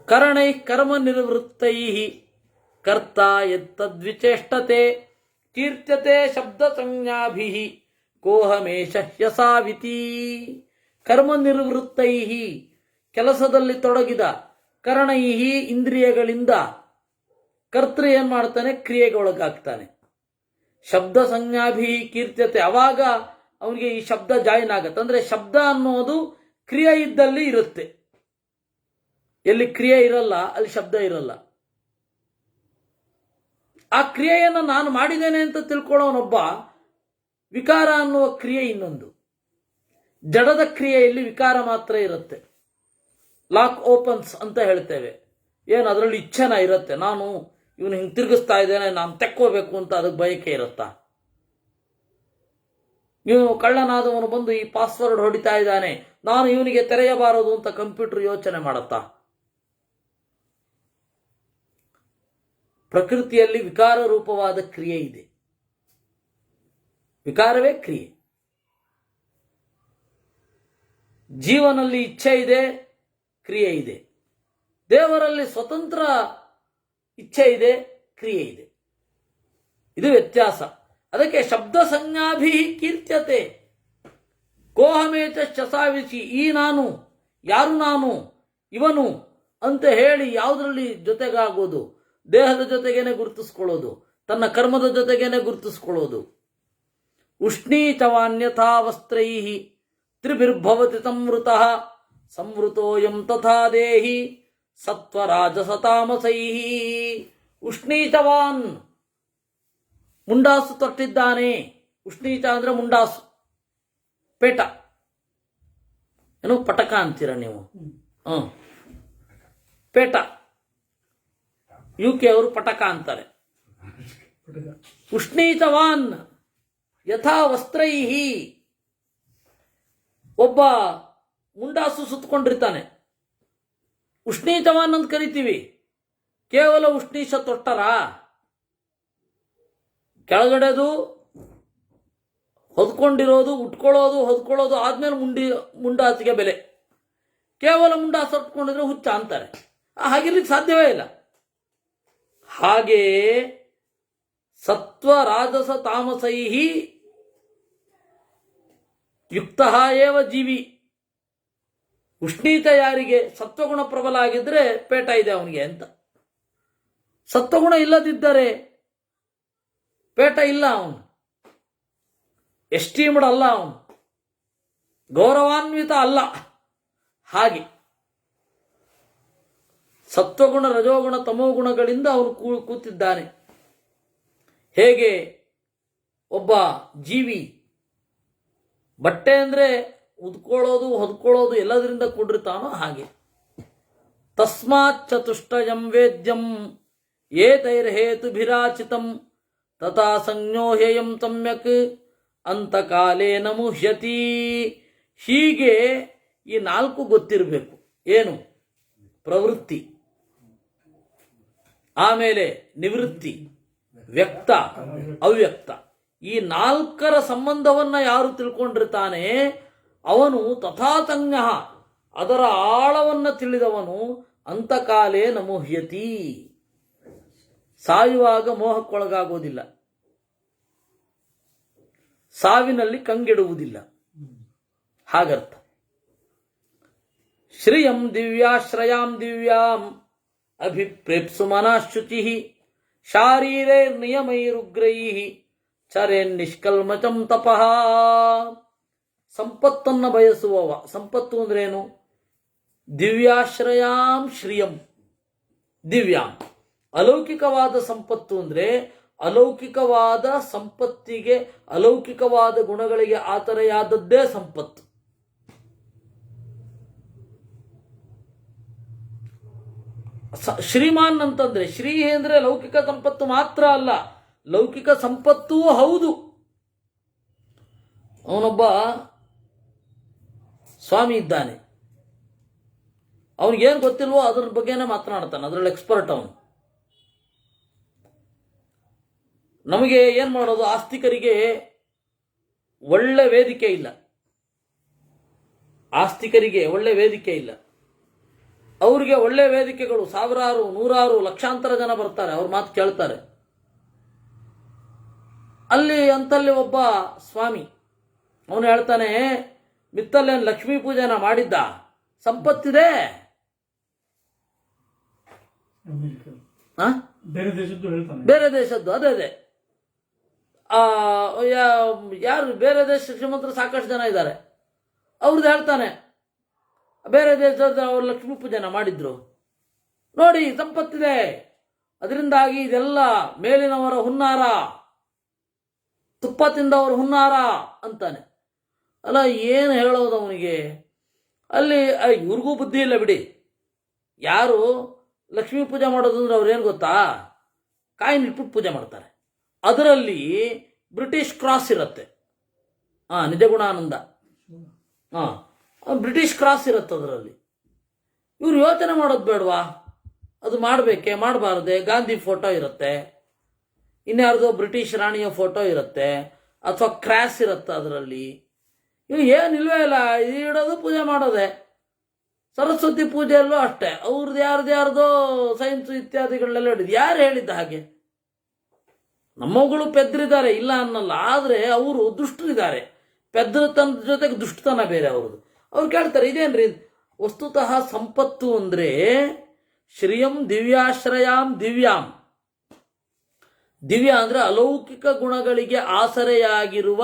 ಕರಣೈ ಕರ್ಮ ನಿರ್ವೃತ್ತೈ ಕರ್ತ ಎತ್ತದ್ವಿಚೇಷ್ಟತೆ ಕೀರ್ತ್ಯತೆ ಶಬ್ದ ಸಂಜ್ಞಾಭಿ ಕೋಹಮೇಶ ಹ್ಯಸಾವಿತಿ. ಕರ್ಮ ನಿರ್ವೃತ್ತೈ, ಕೆಲಸದಲ್ಲಿ ತೊಡಗಿದ, ಕರಣೈಹಿ ಇಂದ್ರಿಯಗಳಿಂದ ಕರ್ತೃ ಏನ್ ಮಾಡ್ತಾನೆ? ಕ್ರಿಯೆಗೊಳಗಾಗ್ತಾನೆ. ಶಬ್ದ ಸಂಜ್ಞಾಭಿ ಕೀರ್ತ್ಯತೆ, ಅವಾಗ ಅವನಿಗೆ ಈ ಶಬ್ದ ಜಾಯಿನ್ ಆಗತ್ತೆ. ಅಂದ್ರೆ ಶಬ್ದ ಅನ್ನೋದು ಕ್ರಿಯೆ ಇದ್ದಲ್ಲಿ ಇರುತ್ತೆ. ಎಲ್ಲಿ ಕ್ರಿಯೆ ಇರಲ್ಲ ಅಲ್ಲಿ ಶಬ್ದ ಇರಲ್ಲ. ಆ ಕ್ರಿಯೆಯನ್ನು ನಾನು ಮಾಡಿದ್ದೇನೆ ಅಂತ ತಿಳ್ಕೊಳ್ಳೋನೊಬ್ಬ. ವಿಕಾರ ಅನ್ನುವ ಕ್ರಿಯೆ ಇನ್ನೊಂದು. ಜಡದ ಕ್ರಿಯೆಯಲ್ಲಿ ವಿಕಾರ ಮಾತ್ರ ಇರುತ್ತೆ. ಲಾಕ್ ಓಪನ್ಸ್ ಅಂತ ಹೇಳ್ತೇವೆ. ಏನು ಅದರಲ್ಲಿ ಇಚ್ಛೆನ ಇರುತ್ತೆ, ನಾನು ಇವನು ಹಿಂಗೆ ತಿರುಗಿಸ್ತಾ ಇದ್ದೇನೆ, ನಾನು ತೆಕ್ಕೋಬೇಕು ಅಂತ ಅದಕ್ಕೆ ಬಯಕೆ ಇರುತ್ತಾ? ಇವನು ಕಳ್ಳನಾದವನು ಬಂದು ಈ ಪಾಸ್ವರ್ಡ್ ಹೊಡಿತಾ ಇದ್ದಾನೆ, ನಾನು ಇವನಿಗೆ ತೆರೆಯಬಾರದು ಅಂತ ಕಂಪ್ಯೂಟರ್ ಯೋಚನೆ ಮಾಡುತ್ತಾ? ಪ್ರಕೃತಿಯಲ್ಲಿ ವಿಕಾರ ರೂಪವಾದ ಕ್ರಿಯೆ ಇದೆ. ವಿಕಾರವೇ ಕ್ರಿಯೆ. ಜೀವನಲ್ಲಿ ಇಚ್ಛೆ ಇದೆ, ಕ್ರಿಯೆ ಇದೆ. ದೇವರಲ್ಲಿ ಸ್ವತಂತ್ರ ಇಚ್ಛೆ ಇದೆ, ಕ್ರಿಯೆ ಇದೆ. ಇದು ವ್ಯತ್ಯಾಸ. ಅದಕ್ಕೆ ಶಬ್ದ ಸಂಜ್ಞಾಭಿ ಕೀರ್ತ್ಯತೆ ಕೋಹಮೇತ ಶಸಾವಿಸಿ. ಈ ನಾನು, ಯಾರು ನಾನು, ಇವನು ಅಂತ ಹೇಳಿ ಯಾವುದರಲ್ಲಿ ಜೊತೆಗಾಗೋದು? ದೇಹದ ಜೊತೆಗೇನೆ ಗುರುತಿಸ್ಕೊಳ್ಳೋದು, ತನ್ನ ಕರ್ಮದ ಜೊತೆಗೇನೆ ಗುರುತಿಸ್ಕೊಳ್ಳೋದು. ಉಷ್ಣೀಚವಾನ್ಯಥಾ ವಸ್ತ್ರೈ ತ್ರಿಭಿರ್ಭವತಿ ಸಂವೃತಃ ಸಂವೃತೋಯಂ ತಥಾ ದೇಹಿ ಸತ್ವರಾಜಸತಾಮಸೈ. ಉಷ್ಣೀಚವಾನ್, ಮುಂಡಾಸು ತೊಟ್ಟಿದ್ದಾನೆ. ಉಷ್ಣೀಚ ಅಂದ್ರೆ ಮುಂಡಾಸು, ಪೇಟ. ಏನು ಪಟಕ ಅಂತೀರ ನೀವು? ಪೇಟ, UK ಅವರು ಪಟಕ ಅಂತಾರೆ. ಉಷ್ಣೀತವಾನ್ ಯಥಾ ವಸ್ತ್ರೈಹಿ, ಒಬ್ಬ ಮುಂಡಾಸು ಸುತ್ತಕೊಂಡಿರ್ತಾನೆ, ಉಷ್ಣೀತವಾನ್ ಅಂತ ಕರಿತೀವಿ. ಕೇವಲ ಉಷ್ಣೀಶ ತೊಟ್ಟರ, ಕೆಳಗಡೆದು ಹೊದ್ಕೊಂಡಿರೋದು, ಹೊದ್ಕೊಳ್ಳೋದು ಆದ್ಮೇಲೆ ಮುಂಡಾಸಿಗೆ ಬೆಲೆ. ಕೇವಲ ಮುಂಡಾಸು ಹೊತ್ಕೊಂಡಿದ್ರೆ ಹುಚ್ಚ ಅಂತಾರೆ. ಹಾಗಿರ್ಲಿಕ್ಕೆ ಸಾಧ್ಯವೇ ಇಲ್ಲ. ಹಾಗೆಯೇ ಸತ್ವ ರಾಜಸ ತಾಮಸೈಹಿ ಯುಕ್ತ ಏವ ಜೀವಿ. ಉಷ್ಣೀತ ಯಾರಿಗೆ? ಸತ್ವಗುಣ ಪ್ರಬಲ ಆಗಿದ್ರೆ ಪೇಟ ಇದೆ ಅವನಿಗೆ ಅಂತ. ಸತ್ವಗುಣ ಇಲ್ಲದಿದ್ದರೆ ಪೇಟ ಇಲ್ಲ, ಅವನು ಎಸ್ಟೀಮ್ಡ್ ಅಲ್ಲ, ಅವನು ಗೌರವಾನ್ವಿತ ಅಲ್ಲ. ಹಾಗೆ ಸತ್ವಗುಣ, ರಜೋಗುಣ, ತಮೋಗುಣಗಳಿಂದ ಅವನು ಕೂತಿದ್ದಾನೆ. ಹೇಗೆ ಒಬ್ಬ ಜೀವಿ ಬಟ್ಟೆ ಅಂದರೆ ಉದ್ಕೊಳ್ಳೋದು, ಹೊದ್ಕೊಳ್ಳೋದು ಎಲ್ಲದರಿಂದ ಕೂಡಿರ್ತಾನೋ ಹಾಗೆ. ತಸ್ಮಾತ್ ಚತುಷ್ಟಯಂ ವೇದ್ಯಂ ಏತೈರ್ಹೇತುಭಿರಾಚಿತಂ ತಥಾ ಸಂಜ್ಞೋಹ್ಯಯಂ ಸಮ್ಯಕ್ ಅಂತಕಾಲೇನ ಮುಹ್ಯತಿ. ಹೀಗೆ ಈ 4 ಗೊತ್ತಿರಬೇಕು. ಏನು? ಪ್ರವೃತ್ತಿ, ಆಮೇಲೆ ನಿವೃತ್ತಿ, ವ್ಯಕ್ತ, ಅವ್ಯಕ್ತ. ಈ 4ರ ಸಂಬಂಧವನ್ನ ಯಾರು ತಿಳ್ಕೊಂಡಿರ್ತಾನೆ ಅವನು ತಥಾತಜ್ಞ, ಅದರ ಆಳವನ್ನ ತಿಳಿದವನು ಅಂತಕಾಲೇ ನಮೋಹ್ಯತಿ, ಸಾಯುವಾಗ ಮೋಹಕ್ಕೊಳಗಾಗೋದಿಲ್ಲ, ಸಾವಿನಲ್ಲಿ ಕಂಗೆಡುವುದಿಲ್ಲ. ಹಾಗರ್ಥ. ಶ್ರಿಯಂ ದಿವ್ಯಾಶ್ರಯಾಂ ದಿವ್ಯಾಂ ಅಭಿಪ್ರೇಪ್ಸು ಮನಃಶುಚಿ ಶಾರೀರೈರ್ನಿಯಮೈರುಗ್ರೈಃ ಚರೇನ್ ನಿಷ್ಕಲ್ಮಚಂ ತಪಃ. ಸಂಪತ್ತನ್ನು ಬಯಸುವವ. ಸಂಪತ್ತು ಅಂದ್ರೇನು? ದಿವ್ಯಾಶ್ರಯಾಂ ಶ್ರಿಯಂ, ದಿವ್ಯಾಂ ಅಲೌಕಿಕವಾದ ಸಂಪತ್ತು ಅಂದ್ರೆ ಅಲೌಕಿಕವಾದ ಸಂಪತ್ತಿಗೆ, ಅಲೌಕಿಕವಾದ ಗುಣಗಳಿಗೆ ಆತರೆಯಾದದ್ದೇ ಸಂಪತ್ತು. ಶ್ರೀಮಾನ್ ಅಂತಂದ್ರೆ, ಶ್ರೀ ಅಂದ್ರೆ ಲೌಕಿಕ ಸಂಪತ್ತು ಮಾತ್ರ ಅಲ್ಲ, ಲೌಕಿಕ ಸಂಪತ್ತೂ ಹೌದು. ಅವನೊಬ್ಬ ಸ್ವಾಮಿ ಇದ್ದಾನೆ, ಅವನಿಗೇನು ಗೊತ್ತಿಲ್ವೋ ಅದ್ರ ಬಗ್ಗೆನೇ ಮಾತನಾಡ್ತಾನೆ, ಅದರಲ್ಲಿ ಎಕ್ಸ್ಪರ್ಟ್ ಅವನು. ನಮಗೆ ಏನು ಮಾಡೋದು? ಆಸ್ತಿಕರಿಗೆ ಒಳ್ಳೆ ವೇದಿಕೆ ಇಲ್ಲ, ಆಸ್ತಿಕರಿಗೆ ಒಳ್ಳೆ ವೇದಿಕೆ ಇಲ್ಲ. ಅವ್ರಿಗೆ ಒಳ್ಳೆ ವೇದಿಕೆಗಳು ಸಾವಿರಾರು, ನೂರಾರು, ಲಕ್ಷಾಂತರ ಜನ ಬರ್ತಾರೆ, ಅವ್ರ ಮಾತು ಕೇಳ್ತಾರೆ. ಅಂತಲ್ಲಿ ಒಬ್ಬ ಸ್ವಾಮಿ ಅವನು ಹೇಳ್ತಾನೆ, ಮಿತ್ತಲ್ಲೇನು ಲಕ್ಷ್ಮೀ ಪೂಜೆನ ಮಾಡಿದ್ದ, ಸಂಪತ್ತಿದೆ. ಬೇರೆ ದೇಶದ್ದು ಅದೇ ಯಾರು ಬೇರೆ ದೇಶ ಶ್ರೀಮಂತರು ಸಾಕಷ್ಟು ಜನ ಇದ್ದಾರೆ. ಅವ್ರದ್ದು ಹೇಳ್ತಾನೆ, ಬೇರೆ ದೇಶದ ಅವ್ರು ಲಕ್ಷ್ಮೀ ಪೂಜೆನ ಮಾಡಿದ್ರು ನೋಡಿ, ಸಂಪತ್ತಿದೆ, ಅದರಿಂದಾಗಿ ಇದೆಲ್ಲ ಮೇಲಿನವರ ಹುನ್ನಾರ, ತುಪ್ಪ ತಿಂದವರ ಹುನ್ನಾರ ಅಂತಾನೆ. ಅಲ್ಲ, ಏನು ಹೇಳೋದು ಅವನಿಗೆ? ಅಲ್ಲಿ ಇವ್ರಿಗೂ ಬುದ್ಧಿ ಇಲ್ಲ ಬಿಡಿ. ಯಾರು ಲಕ್ಷ್ಮೀ ಪೂಜೆ ಮಾಡೋದು ಅಂದ್ರೆ ಅವ್ರೇನು ಗೊತ್ತಾ? ಕಾಯಿನ್ ಇಟ್ಬಿಟ್ಟು ಪೂಜೆ ಮಾಡ್ತಾರೆ. ಅದರಲ್ಲಿ ಬ್ರಿಟಿಷ್ ಕ್ರಾಸ್ ಇರುತ್ತೆ. ನಿಜಗುಣಾನಂದ, ಬ್ರಿಟಿಷ್ ಕ್ರಾಸ್ ಇರುತ್ತೆ ಅದರಲ್ಲಿ. ಇವ್ರು ಯೋಚನೆ ಮಾಡೋದು ಬೇಡವಾ? ಅದು ಮಾಡಬೇಕೆ, ಮಾಡಬಾರ್ದೆ? ಗಾಂಧಿ ಫೋಟೋ ಇರುತ್ತೆ, ಇನ್ಯಾರ್ದೋ ಬ್ರಿಟಿಷ್ ರಾಣಿಯ ಫೋಟೋ ಇರುತ್ತೆ, ಅಥವಾ ಕ್ರಾಸ್ ಇರುತ್ತೆ ಅದರಲ್ಲಿ. ಇವು ಏನಿಲ್ವೇ ಇಲ್ಲ, ಇಡೋದು ಪೂಜೆ ಮಾಡೋದೆ. ಸರಸ್ವತಿ ಪೂಜೆಯಲ್ಲೂ ಅಷ್ಟೇ, ಅವ್ರದ್ದು ಯಾರ್ದೋ ಸೈನ್ಸ್ ಇತ್ಯಾದಿಗಳನ್ನೆಲ್ಲ ಹಿಡಿದು ಯಾರು ಹೇಳಿದ್ದ ಹಾಗೆ? ನಮ್ಮಗಳು ಪೆದ್ರಿದ್ದಾರೆ, ಇಲ್ಲ ಅನ್ನಲ್ಲ, ಆದರೆ ಅವರು ದುಷ್ಟರಿದ್ದಾರೆ. ಪೆದ್ರತನ ಜೊತೆಗೆ ದುಷ್ಟತನ ಬೇರೆ ಅವ್ರದ್ದು. ಅವ್ರು ಕೇಳ್ತಾರೆ, ಇದೇನ್ರಿ? ವಸ್ತುತಃ ಸಂಪತ್ತು ಅಂದ್ರೆ ಶ್ರಿಯಂ ದಿವ್ಯಾಶ್ರಯಾಂ ದಿವ್ಯಾಂ. ದಿವ್ಯ ಅಂದ್ರೆ ಅಲೌಕಿಕ ಗುಣಗಳಿಗೆ ಆಸರೆಯಾಗಿರುವ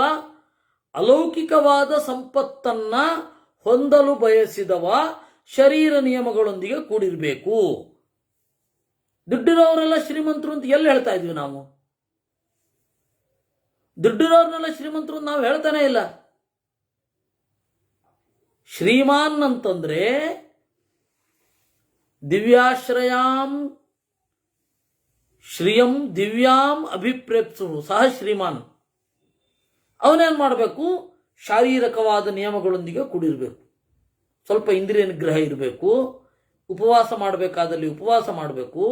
ಅಲೌಕಿಕವಾದ ಸಂಪತ್ತನ್ನ ಹೊಂದಲು ಬಯಸಿದವ ಶರೀರ ನಿಯಮಗಳೊಂದಿಗೆ ಕೂಡಿರಬೇಕು. ದುಡ್ಡಿರೋರೆಲ್ಲ ಶ್ರೀಮಂತರು ಅಂತ ಎಲ್ಲಿ ಹೇಳ್ತಾ ಇದ್ವಿ ನಾವು? ದುಡ್ಡಿರೋರ್ನೆಲ್ಲ ಶ್ರೀಮಂತರು ನಾವು ಹೇಳ್ತಾನೆ ಇಲ್ಲ. ಶ್ರೀಮಾನ್ ಅಂತಂದ್ರೆ ದಿವ್ಯಾಶ್ರಯಾಂ ಶ್ರಿಯಂ ದಿವ್ಯಾಂ ಅಭಿಪ್ರೇಪ್ಸು ಸಹ ಶ್ರೀಮಾನ್. ಅವನೇನು ಮಾಡಬೇಕು? ಶಾರೀರಿಕವಾದ ನಿಯಮಗಳೊಂದಿಗೆ ಕೂಡಿರಬೇಕು, ಸ್ವಲ್ಪ ಇಂದ್ರಿಯ ನಿಗ್ರಹ ಇರಬೇಕು, ಉಪವಾಸ ಮಾಡಬೇಕಾದಲ್ಲಿ ಉಪವಾಸ ಮಾಡಬೇಕು,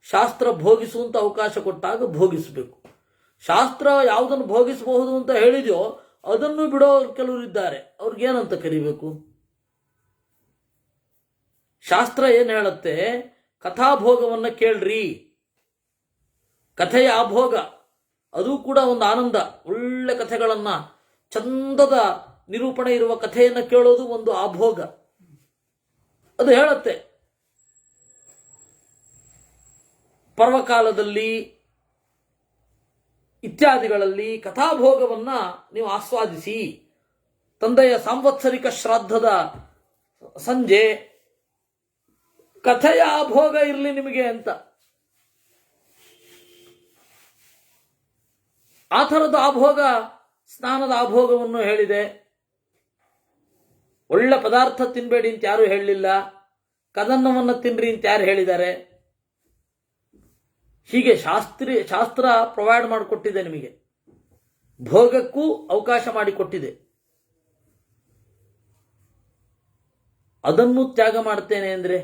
ಶಾಸ್ತ್ರ ಭೋಗಿಸುವಂತ ಅವಕಾಶ ಕೊಟ್ಟಾಗ ಭೋಗಿಸಬೇಕು. ಶಾಸ್ತ್ರ ಯಾವುದನ್ನು ಭೋಗಿಸಬಹುದು ಅಂತ ಹೇಳಿದೆಯೋ ಅದನ್ನು ಬಿಡೋರು ಕೆಲವರು ಇದ್ದಾರೆ, ಅವ್ರಿಗೇನಂತ ಕರಿಬೇಕು? ಶಾಸ್ತ್ರ ಏನು ಹೇಳುತ್ತೆ? ಕಥಾಭೋಗವನ್ನು ಕೇಳ್ರಿ, ಕಥೆಯ ಆಭೋಗ ಅದು ಕೂಡ ಒಂದು ಆನಂದ. ಒಳ್ಳೆ ಕಥೆಗಳನ್ನ, ಚಂದದ ನಿರೂಪಣೆ ಇರುವ ಕಥೆಯನ್ನು ಕೇಳೋದು ಒಂದು ಆಭೋಗ. ಅದು ಹೇಳುತ್ತೆ ಪರ್ವಕಾಲದಲ್ಲಿ ಇತ್ಯಾದಿಗಳಲ್ಲಿ ಕಥಾಭೋಗವನ್ನ ನೀವು ಆಸ್ವಾದಿಸಿ. ತಂದೆಯ ಸಾಂವತ್ಸರಿಕ ಶ್ರಾದ್ದದ ಸಂಜೆ ಕಥೆಯ ಆಭೋಗ ಇರಲಿ ನಿಮಗೆ ಅಂತ. ಆ ಥರದ ಆಭೋಗ, ಸ್ನಾನದ ಆಭೋಗವನ್ನು ಹೇಳಿದೆ. ಒಳ್ಳೆ ಪದಾರ್ಥ ತಿನ್ಬೇಡಿ ಅಂತ ಯಾರು ಹೇಳಲಿಲ್ಲ, ಕದನ್ನವನ್ನು ತಿನ್ರಿ ಅಂತ ಯಾರು ಹೇಳಿದ್ದಾರೆ? ಹೀಗೆ ಶಾಸ್ತ್ರ ಪ್ರೊವೈಡ್ ಮಾಡಿಕೊಟ್ಟಿದೆ ನಿಮಗೆ, ಭೋಗಕ್ಕೂ ಅವಕಾಶ ಮಾಡಿಕೊಟ್ಟಿದೆ. ಅದನ್ನು ತ್ಯಾಗ ಮಾಡ್ತೇನೆ ಅಂದ್ರೆ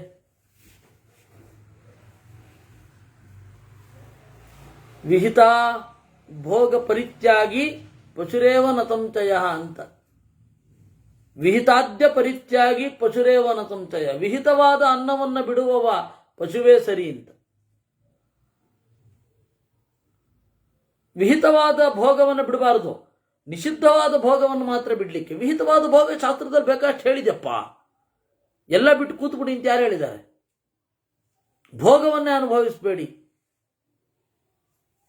ವಿಹಿತ ಭೋಗ ಪರಿತ್ಯಾಗಿ ಪಶುರೇವ ನತಂಚಯ ಅಂತ. ವಿಹಿತಾದ್ಯ ಪರಿತ್ಯಾಗಿ ಪಶುರೇವ ನತಂಚಯ. ವಿಹಿತವಾದ ಅನ್ನವನ್ನು ಬಿಡುವವ ಪಶುವೇ ಸರಿ ಅಂತ. ವಿಹಿತವಾದ ಭೋಗವನ್ನು ಬಿಡಬಾರದು, ನಿಷಿದ್ಧವಾದ ಭೋಗವನ್ನು ಮಾತ್ರ ಬಿಡ್ಲಿಕ್ಕೆ. ವಿಹಿತವಾದ ಭೋಗ ಶಾಸ್ತ್ರದಲ್ಲಿ ಬೇಕಷ್ಟು ಹೇಳಿದೆಪ್ಪ, ಎಲ್ಲ ಬಿಟ್ಟು ಕೂತ್ಬಿಡಿ ಅಂತ ಯಾರು ಹೇಳಿದ್ದಾರೆ? ಭೋಗವನ್ನೇ ಅನುಭವಿಸಬೇಡಿ.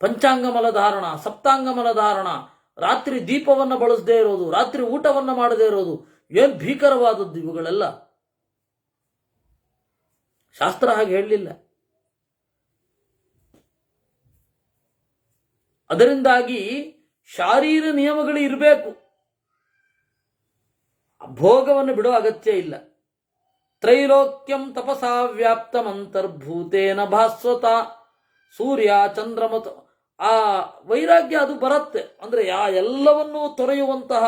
ಪಂಚಾಂಗ ಮಲಧಾರಣ, ಸಪ್ತಾಂಗ ಮಲಧಾರಣ, ರಾತ್ರಿ ದೀಪವನ್ನು ಬಳಸದೇ ಇರೋದು, ರಾತ್ರಿ ಊಟವನ್ನು ಮಾಡದೇ ಇರೋದು, ಏನು ಭೀಕರವಾದದ್ದು ಇವುಗಳೆಲ್ಲ. ಶಾಸ್ತ್ರ ಹಾಗೆ ಹೇಳಲಿಲ್ಲ. ಅದರಿಂದಾಗಿ ಶಾರೀರ ನಿಯಮಗಳು ಇರಬೇಕು, ಭೋಗವನ್ನು ಬಿಡೋ ಅಗತ್ಯ ಇಲ್ಲ. ತ್ರೈಲೋಕ್ಯಂ ತಪಸಾ ವ್ಯಾಪ್ತಮಂತರ್ಭೂತೇನ ಭಾಸ್ವತ ಸೂರ್ಯ ಚಂದ್ರಮತ. ಆ ವೈರಾಗ್ಯ ಅದು ಬರುತ್ತೆ. ಅಂದ್ರೆ ಎಲ್ಲವನ್ನೂ ತೊರೆಯುವಂತಹ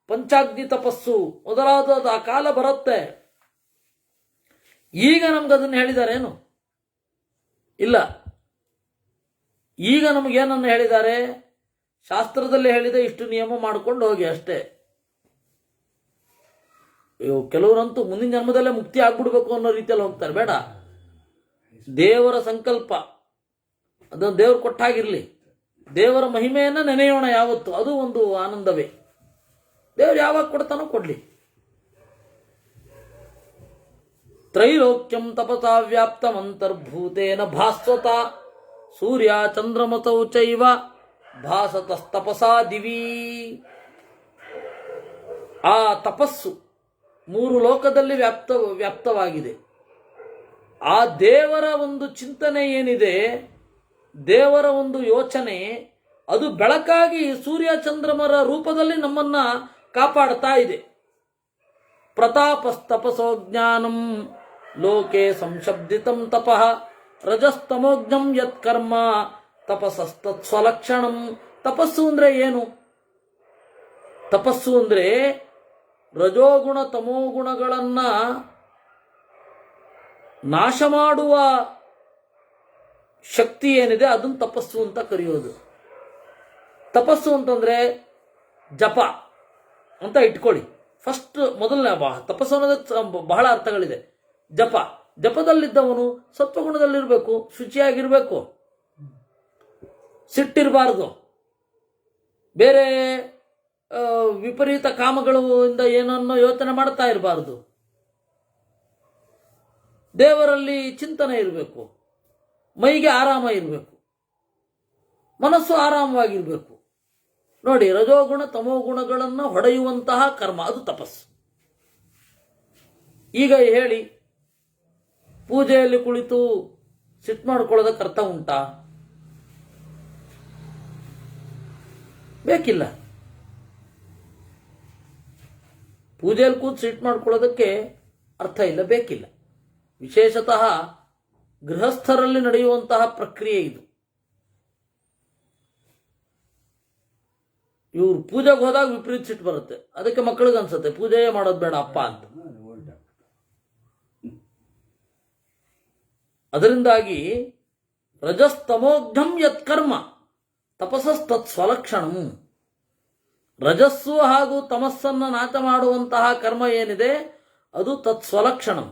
ಪಂಚಾಗ್ನಿ ತಪಸ್ಸು ಮೊದಲಾದ ಆ ಕಾಲ ಬರುತ್ತೆ. ಈಗ ನಮ್ಗದನ್ನು ಹೇಳಿದಾರೇನು? ಇಲ್ಲ. ಈಗ ನಮಗೇನನ್ನು ಹೇಳಿದ್ದಾರೆ? ಶಾಸ್ತ್ರದಲ್ಲಿ ಹೇಳಿದ ಇಷ್ಟು ನಿಯಮ ಮಾಡಿಕೊಂಡು ಹೋಗಿ ಅಷ್ಟೇ. ಕೆಲವರಂತೂ ಮುಂದಿನ ಜನ್ಮದಲ್ಲೇ ಮುಕ್ತಿ ಆಗ್ಬಿಡ್ಬೇಕು ಅನ್ನೋ ರೀತಿಯಲ್ಲಿ ಹೋಗ್ತಾರೆ. ಬೇಡ, ದೇವರ ಸಂಕಲ್ಪ, ಅದನ್ನು ದೇವರು ಕೊಟ್ಟಾಗಿರ್ಲಿ. ದೇವರ ಮಹಿಮೆಯನ್ನು ನೆನೆಯೋಣ ಯಾವತ್ತು, ಅದು ಒಂದು ಆನಂದವೇ. ದೇವರು ಯಾವಾಗ ಕೊಡ್ತಾನೋ ಕೊಡ್ಲಿ. ತ್ರೈಲೋಕ್ಯಂ ತಪಸಾ ವ್ಯಾಪ್ತಮಂತರ್ಭೂತೇನ ಭಾಸ್ವತ ಸೂರ್ಯ ಚಂದ್ರಮತೌ ಚೈವ ಭಾಸತಸ್ತಪಸಾ ದಿವಿ. ಆ ತಪಸ್ಸು 3 ಲೋಕದಲ್ಲಿ ವ್ಯಾಪ್ತವಾಗಿದೆ. ಆ ದೇವರ ಒಂದು ಚಿಂತನೆ ಏನಿದೆ, ದೇವರ ಒಂದು ಯೋಚನೆ, ಅದು ಬೆಳಕಾಗಿ ಸೂರ್ಯ ಚಂದ್ರಮರ ರೂಪದಲ್ಲಿ ನಮ್ಮನ್ನ ಕಾಪಾಡ್ತಾ ಇದೆ. ಪ್ರತಾಪಸ್ತಪಸೋ ಜ್ಞಾನಂ ಲೋಕೆ ಸಂಶಬ್ದಿತಂ ತಪಃ ರಜಸ್ತಮೋಜ್ಞಂ ಯತ್ಕರ್ಮ ತಪಸ್ಸಸ್ತತ್ಸ್ವಲಕ್ಷಣಂ. ತಪಸ್ಸು ಅಂದ್ರೆ ಏನು? ತಪಸ್ಸು ಅಂದ್ರೆ ರಜೋಗುಣ ತಮೋಗುಣಗಳನ್ನ ನಾಶ ಮಾಡುವ ಶಕ್ತಿ ಏನಿದೆ ಅದನ್ನು ತಪಸ್ಸು ಅಂತ ಕರೆಯೋದು. ತಪಸ್ಸು ಅಂತಂದ್ರೆ ಜಪ ಅಂತ ಇಟ್ಕೊಳ್ಳಿ. ಫಸ್ಟ್ ಮೊದಲನೇ ತಪಸ್ಸು ಅನ್ನೋದಕ್ಕೆ ಬಹಳ ಅರ್ಥಗಳಿದೆ. ಜಪದಲ್ಲಿದ್ದವನು ಸತ್ವಗುಣದಲ್ಲಿರಬೇಕು, ಶುಚಿಯಾಗಿರ್ಬೇಕು, ಸಿಟ್ಟಿರಬಾರ್ದು, ಬೇರೆ ವಿಪರೀತ ಕಾಮಗಳಿಂದ ಏನನ್ನೋ ಯೋಚನೆ ಮಾಡ್ತಾ ಇರಬಾರ್ದು, ದೇವರಲ್ಲಿ ಚಿಂತನೆ ಇರಬೇಕು, ಮೈಗೆ ಆರಾಮ ಇರಬೇಕು, ಮನಸ್ಸು ಆರಾಮವಾಗಿರ್ಬೇಕು. ನೋಡಿ, ರಜೋಗುಣ ತಮೋಗುಣಗಳನ್ನು ಹೊಡೆಯುವಂತಹ ಕರ್ಮ ಅದು ತಪಸ್ಸು. ಈಗ ಹೇಳಿ, ಪೂಜೆಯಲ್ಲಿ ಕುಳಿತು ಸಿಟ್ಟು ಮಾಡ್ಕೊಳ್ಳೋದಕ್ಕೆ ಅರ್ಥ ಉಂಟಾ? ಬೇಕಿಲ್ಲ. ಪೂಜೆಯಲ್ಲಿ ಕೂತು ಸಿಟ್ಟು ಮಾಡ್ಕೊಳ್ಳೋದಕ್ಕೆ ಅರ್ಥ ಇಲ್ಲ, ಬೇಕಿಲ್ಲ. ವಿಶೇಷತಃ ಗೃಹಸ್ಥರಲ್ಲಿ ನಡೆಯುವಂತಹ ಪ್ರಕ್ರಿಯೆ ಇದು. ಇವ್ರು ಪೂಜೆಗೆ ಹೋದಾಗ ವಿಪರೀತ ಸಿಟ್ಟು ಬರುತ್ತೆ, ಅದಕ್ಕೆ ಮಕ್ಕಳಿಗೆ ಅನ್ಸುತ್ತೆ ಪೂಜೆಯೇ ಮಾಡೋದು ಬೇಡ ಅಪ್ಪ ಅಂತ. ಅದರಿಂದಾಗಿ ರಜಸ್ತಮೋಘ್ನಂ ಯತ್ಕರ್ಮ ತಪಸಸ್ತತ್ ಸ್ವಲಕ್ಷಣಂ. ರಜಸ್ಸು ಹಾಗೂ ತಮಸ್ಸನ್ನು ನಾಶ ಮಾಡುವಂತಹ ಕರ್ಮ ಏನಿದೆ ಅದು ತತ್ ಸ್ವಲಕ್ಷಣಂ,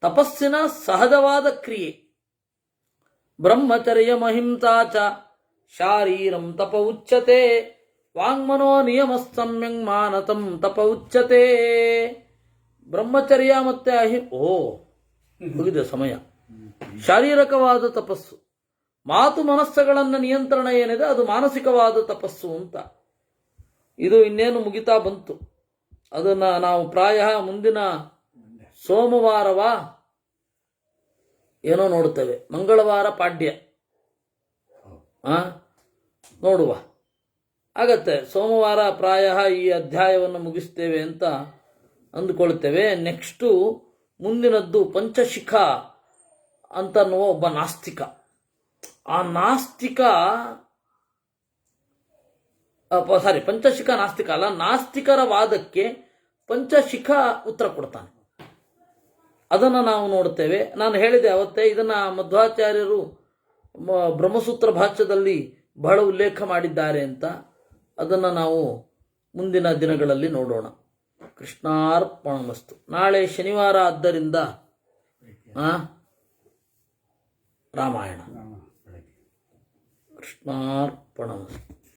ತಪಸ್ಸಿನ ಸಹಜವಾದ ಕ್ರಿಯೆ. ಬ್ರಹ್ಮಚರ್ಯ ಮಹಿಂಸಾ ಚ ಶಾರೀರಂ ತಪ ಉಚ್ಯತೆ, ವಾಂಗ್ಮನೋ ನಿಯಮ ಸಮ್ಯಂಗ್ ಮಾನತಂ ತಪ ಉಚ್ಯತೆ. ಬ್ರಹ್ಮಚರ್ಯ ಮತ್ತೆ ಮುಗಿದೆ ಸಮಯ. ಶಾರೀರಿಕವಾದ ತಪಸ್ಸು, ಮಾತು ಮನಸ್ಸುಗಳನ್ನು ನಿಯಂತ್ರಣ ಏನಿದೆ ಅದು ಮಾನಸಿಕವಾದ ತಪಸ್ಸು ಅಂತ. ಇದು ಇನ್ನೇನು ಮುಗಿತಾ ಬಂತು. ಅದನ್ನ ನಾವು ಪ್ರಾಯ ಮುಂದಿನ ಸೋಮವಾರವ ಏನೋ ನೋಡ್ತೇವೆ, ಮಂಗಳವಾರ ಪಾಡ್ಯ ನೋಡುವ ಆಗತ್ತೆ. ಸೋಮವಾರ ಪ್ರಾಯ ಈ ಅಧ್ಯಾಯವನ್ನು ಮುಗಿಸ್ತೇವೆ ಅಂತ ಅಂದುಕೊಳ್ತೇವೆ. ನೆಕ್ಸ್ಟು ಮುಂದಿನದ್ದು ಪಂಚಶಿಖ ಅಂತನ್ನುವ ಒಬ್ಬ ನಾಸ್ತಿಕ. ಆ ನಾಸ್ತಿಕ ಪಂಚಶಿಖ ನಾಸ್ತಿಕ ಅಲ್ಲ, ನಾಸ್ತಿಕರ ವಾದಕ್ಕೆ ಪಂಚಶಿಖ ಉತ್ತರ ಕೊಡ್ತಾನೆ. ಅದನ್ನು ನಾವು ನೋಡ್ತೇವೆ. ನಾನು ಹೇಳಿದೆ ಅವತ್ತೇ, ಇದನ್ನ ಮಧ್ವಾಚಾರ್ಯರು ಬ್ರಹ್ಮಸೂತ್ರ ಭಾಷ್ಯದಲ್ಲಿ ಬಹಳ ಉಲ್ಲೇಖ ಮಾಡಿದ್ದಾರೆ ಅಂತ. ಅದನ್ನು ನಾವು ಮುಂದಿನ ದಿನಗಳಲ್ಲಿ ನೋಡೋಣ. ಕೃಷ್ಣಾರ್ಪಣಮಸ್ತು. ನಾಳೆ ಶನಿವಾರ ಆದ್ದರಿಂದ ರಾಮಾಯಣ. ಕೃಷ್ಣಾರ್ಪಣಮಸ್ತು.